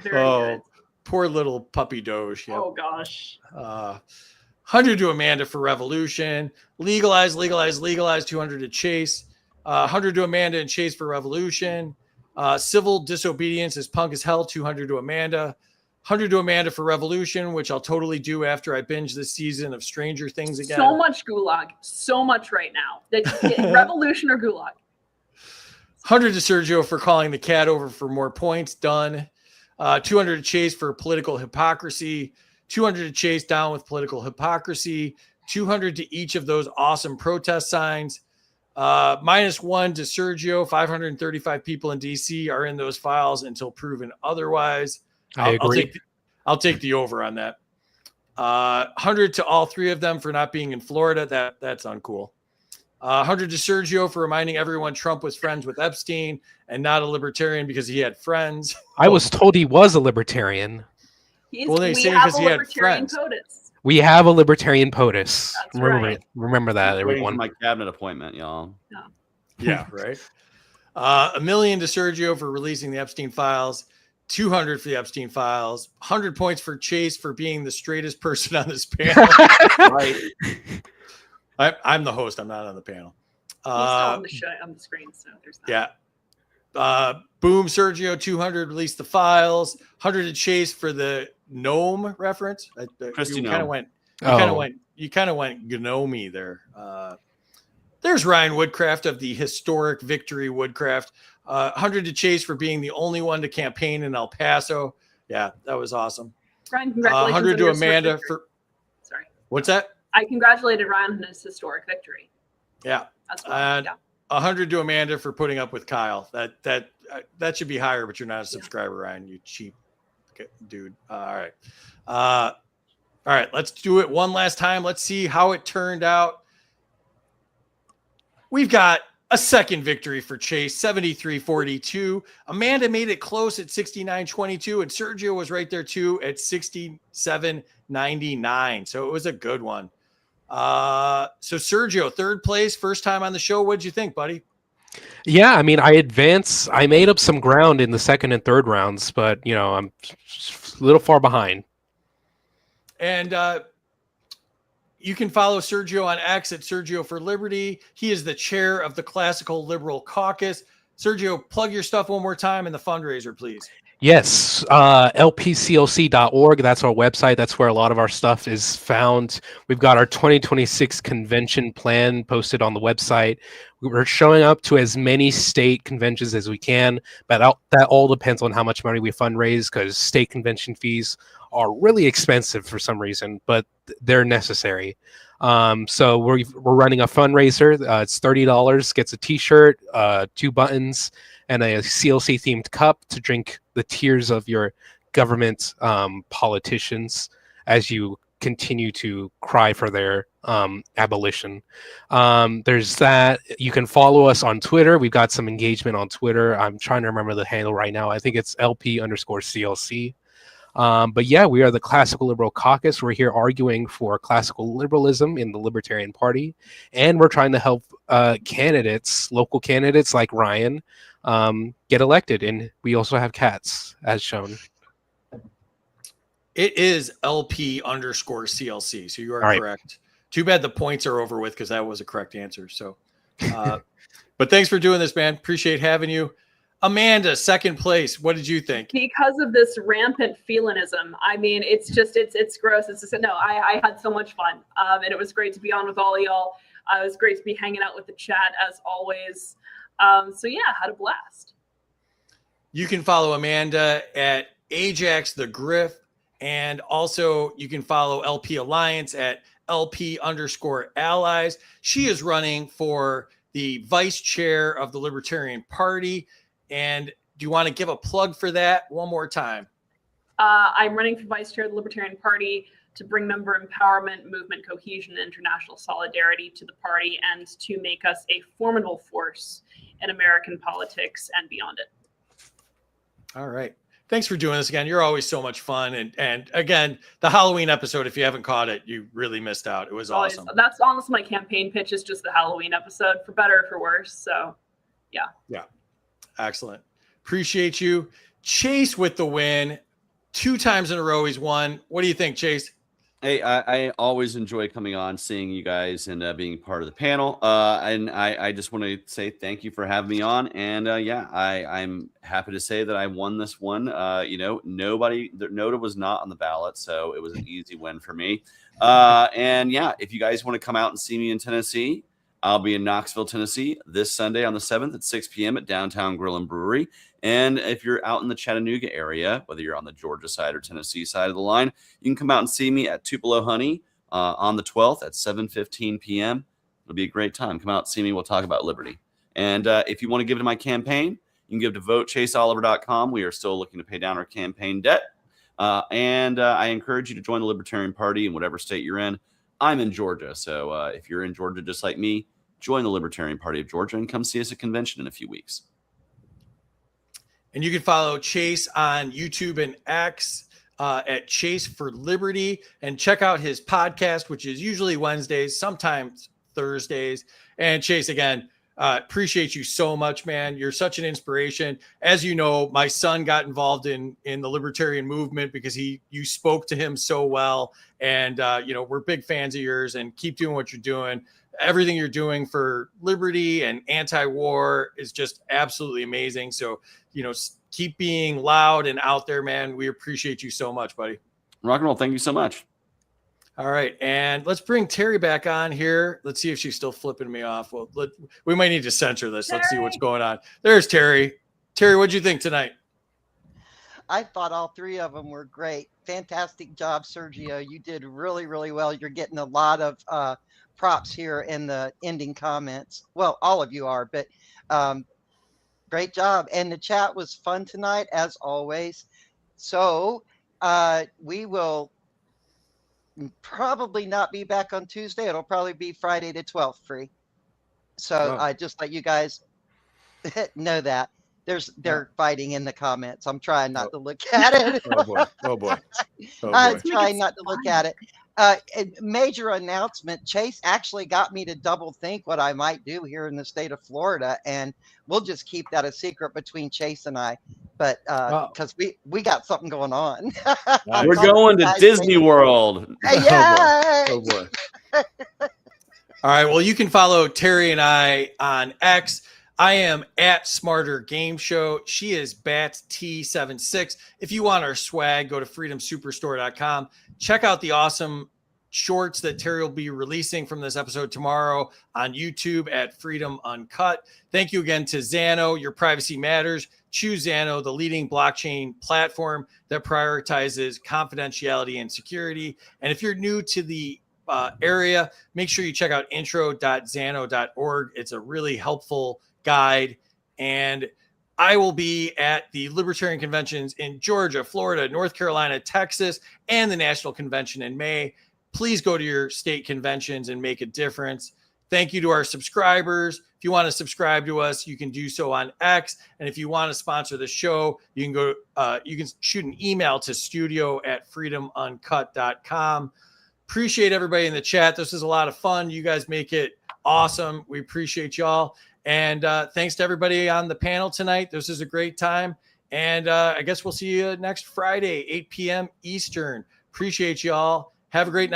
Very good. Poor little puppy Doge. Yep. Oh, gosh. 100 to Amanda for revolution. Legalize. 200 to Chase. 100 to Amanda and Chase for revolution. Civil disobedience is punk as hell. 200 to Amanda. 100 to Amanda for revolution, which I'll totally do after I binge this season of Stranger Things again. So much gulag. So much right now. Revolution or gulag. 100 to Sergio for calling the cat over for more points. Done. 200 to Chase for political hypocrisy. 200 to Chase down with political hypocrisy. 200 to each of those awesome protest signs. -1 to Sergio. 535 people in DC are in those files until proven otherwise. I agree. I'll take the over on that. 100 to all three of them for not being in Florida. That's uncool. 100 to Sergio for reminding everyone Trump was friends with Epstein and not a libertarian because he had friends. I was told he was a libertarian. Well, they we say have because a he had libertarian friends. POTUS. We have a libertarian POTUS. That's Remember, right. remember that, Waiting for everyone. my cabinet appointment, y'all. Yeah, right. $1 million to Sergio for releasing the Epstein files, 200 for the Epstein files, 100 points for Chase for being the straightest person on this panel. Right. I'm the host. I'm not on the panel. He's still on the show on the screen, so there's that. Yeah. Boom, Sergio, 200 released the files, 100 to Chase for the gnome reference. Christy You Gnome. kind of went. Oh. You kind of went gnome there. There's Ryan Woodcraft of the historic Victory Woodcraft. 100 to Chase for being the only one to campaign in El Paso. Yeah, that was awesome. Ryan, congratulations. 100 on to your historic Amanda victory. for Sorry. what's that? I congratulated Ryan on his historic victory. Yeah. As well. And Yeah. 100 to Amanda for putting up with Kyle. That should be higher, but you're not a subscriber, Ryan. You cheap dude. All right. All right. Let's do it one last time. Let's see how it turned out. We've got a second victory for Chase, 73-42. Amanda made it close at 69-22, and Sergio was right there too at 67-99. So it was a good one. So Sergio, third place, first time on the show. What'd you think, buddy? Yeah, I mean, I made up some ground in the second and third rounds, but I'm a little far behind. And you can follow Sergio on X at Sergio for Liberty. He is the chair of the Classical Liberal Caucus. Sergio, plug your stuff one more time and the fundraiser, please. Yes, lpclc.org. That's our website. That's where a lot of our stuff is found. We've got our 2026 convention plan posted on the website. We're showing up to as many state conventions as we can, but that all depends on how much money we fundraise, because state convention fees are really expensive for some reason, but they're necessary. So we're running a fundraiser. It's $30, gets a t-shirt, 2 buttons, and a CLC themed cup to drink the tears of your government politicians as you continue to cry for their abolition. There's that. You can follow us on Twitter. We've got some engagement on Twitter. I'm trying to remember the handle right now. I think it's LP_CLC. But yeah, we are the Classical Liberal Caucus. We're here arguing for classical liberalism in the Libertarian Party, and we're trying to help local candidates like Ryan, get elected. And we also have cats, as shown. It is LP_CLC. So you are All correct. Right. Too bad the points are over with, because that was a correct answer. So, but thanks for doing this, man. Appreciate having you. Amanda, second place. What did you think? Because of this rampant felinism, I mean, it's gross. It's just I had so much fun, and it was great to be on with all of y'all. It was great to be hanging out with the chat as always. So yeah, had a blast. You can follow Amanda at Ajax the Griff, and also you can follow LP Alliance at LP_allies. She is running for the vice chair of the Libertarian Party. And do you want to give a plug for that one more time? I'm running for vice chair of the Libertarian Party to bring member empowerment, movement cohesion, and international solidarity to the party, and to make us a formidable force in American politics and beyond it. All right. Thanks for doing this again. You're always so much fun. And again, the Halloween episode, if you haven't caught it, you really missed out. It was awesome. That's honestly my campaign pitch, is just the Halloween episode, for better or for worse. So yeah. Yeah. Excellent. Appreciate you. Chase with the win. 2 times in a row he's won. What do you think, Chase? Hey, I always enjoy coming on, seeing you guys, and being part of the panel. And I just want to say thank you for having me on. And yeah, I'm happy to say that I won this one. Noda was not on the ballot, so it was an easy win for me. And yeah, if you guys want to come out and see me in Tennessee, I'll be in Knoxville, Tennessee this Sunday on the 7th at 6 p.m. at Downtown Grill and Brewery. And if you're out in the Chattanooga area, whether you're on the Georgia side or Tennessee side of the line, you can come out and see me at Tupelo Honey on the 12th at 7:15 p.m. It'll be a great time. Come out and see me. We'll talk about liberty. And if you want to give to my campaign, you can give to votechaseoliver.com. We are still looking to pay down our campaign debt. And I encourage you to join the Libertarian Party in whatever state you're in. I'm in Georgia, so if you're in Georgia just like me, join the Libertarian Party of Georgia and come see us at convention in a few weeks. And you can follow Chase on YouTube and X. at Chase for Liberty, and check out his podcast, which is usually Wednesdays, sometimes Thursdays. And Chase, again, appreciate you so much, man. You're such an inspiration. As you know, my son got involved in the libertarian movement because you spoke to him so well. And, we're big fans of yours, and keep doing what you're doing. Everything you're doing for liberty and anti-war is just absolutely amazing. So, keep being loud and out there, man. We appreciate you so much, buddy. Rock and roll. Thank you so much. All right, and let's bring Terry back on here. Let's see if she's still flipping me off. Well, we might need to censor this. Let's see what's going on. There's Terry. Terry, what'd you think tonight? I thought all three of them were great. Fantastic job, Sergio. You did really, really well. You're getting a lot of props here in the ending comments. Well, all of you are, but great job. And the chat was fun tonight, as always. So we will probably not be back on Tuesday. It'll probably be Friday the 12th free. So I just let you guys know that. They're fighting in the comments. I'm trying not to look at it. Oh boy. Oh boy. Oh I'm boy. trying not to look at it. A major announcement. Chase actually got me to double think what I might do here in the state of Florida, and we'll just keep that a secret between Chase and I. But because we got something going on. We're going to Disney World. Yeah. Oh boy. All right. Well, you can follow Terry and I on X. I am at Smarter Game Show. She is BatT76. If you want our swag, go to freedomsuperstore.com. Check out the awesome shorts that Terry will be releasing from this episode tomorrow on YouTube at Freedom Uncut. Thank you again to Xano. Your privacy matters. Choose Xano, the leading blockchain platform that prioritizes confidentiality and security. And if you're new to the area, make sure you check out intro.xano.org. It's a really helpful guide. And I will be at the Libertarian conventions in Georgia, Florida, North Carolina, Texas, and the National Convention in May. Please go to your state conventions and make a difference. Thank you to our subscribers. If you want to subscribe to us, you can do so on X. And if you want to sponsor the show, you can go. You can shoot an email to studio@freedomuncut.com. Appreciate everybody in the chat. This is a lot of fun. You guys make it awesome. We appreciate y'all. And thanks to everybody on the panel tonight. This is a great time. And I guess we'll see you next Friday, 8 p.m. Eastern. Appreciate y'all. Have a great night.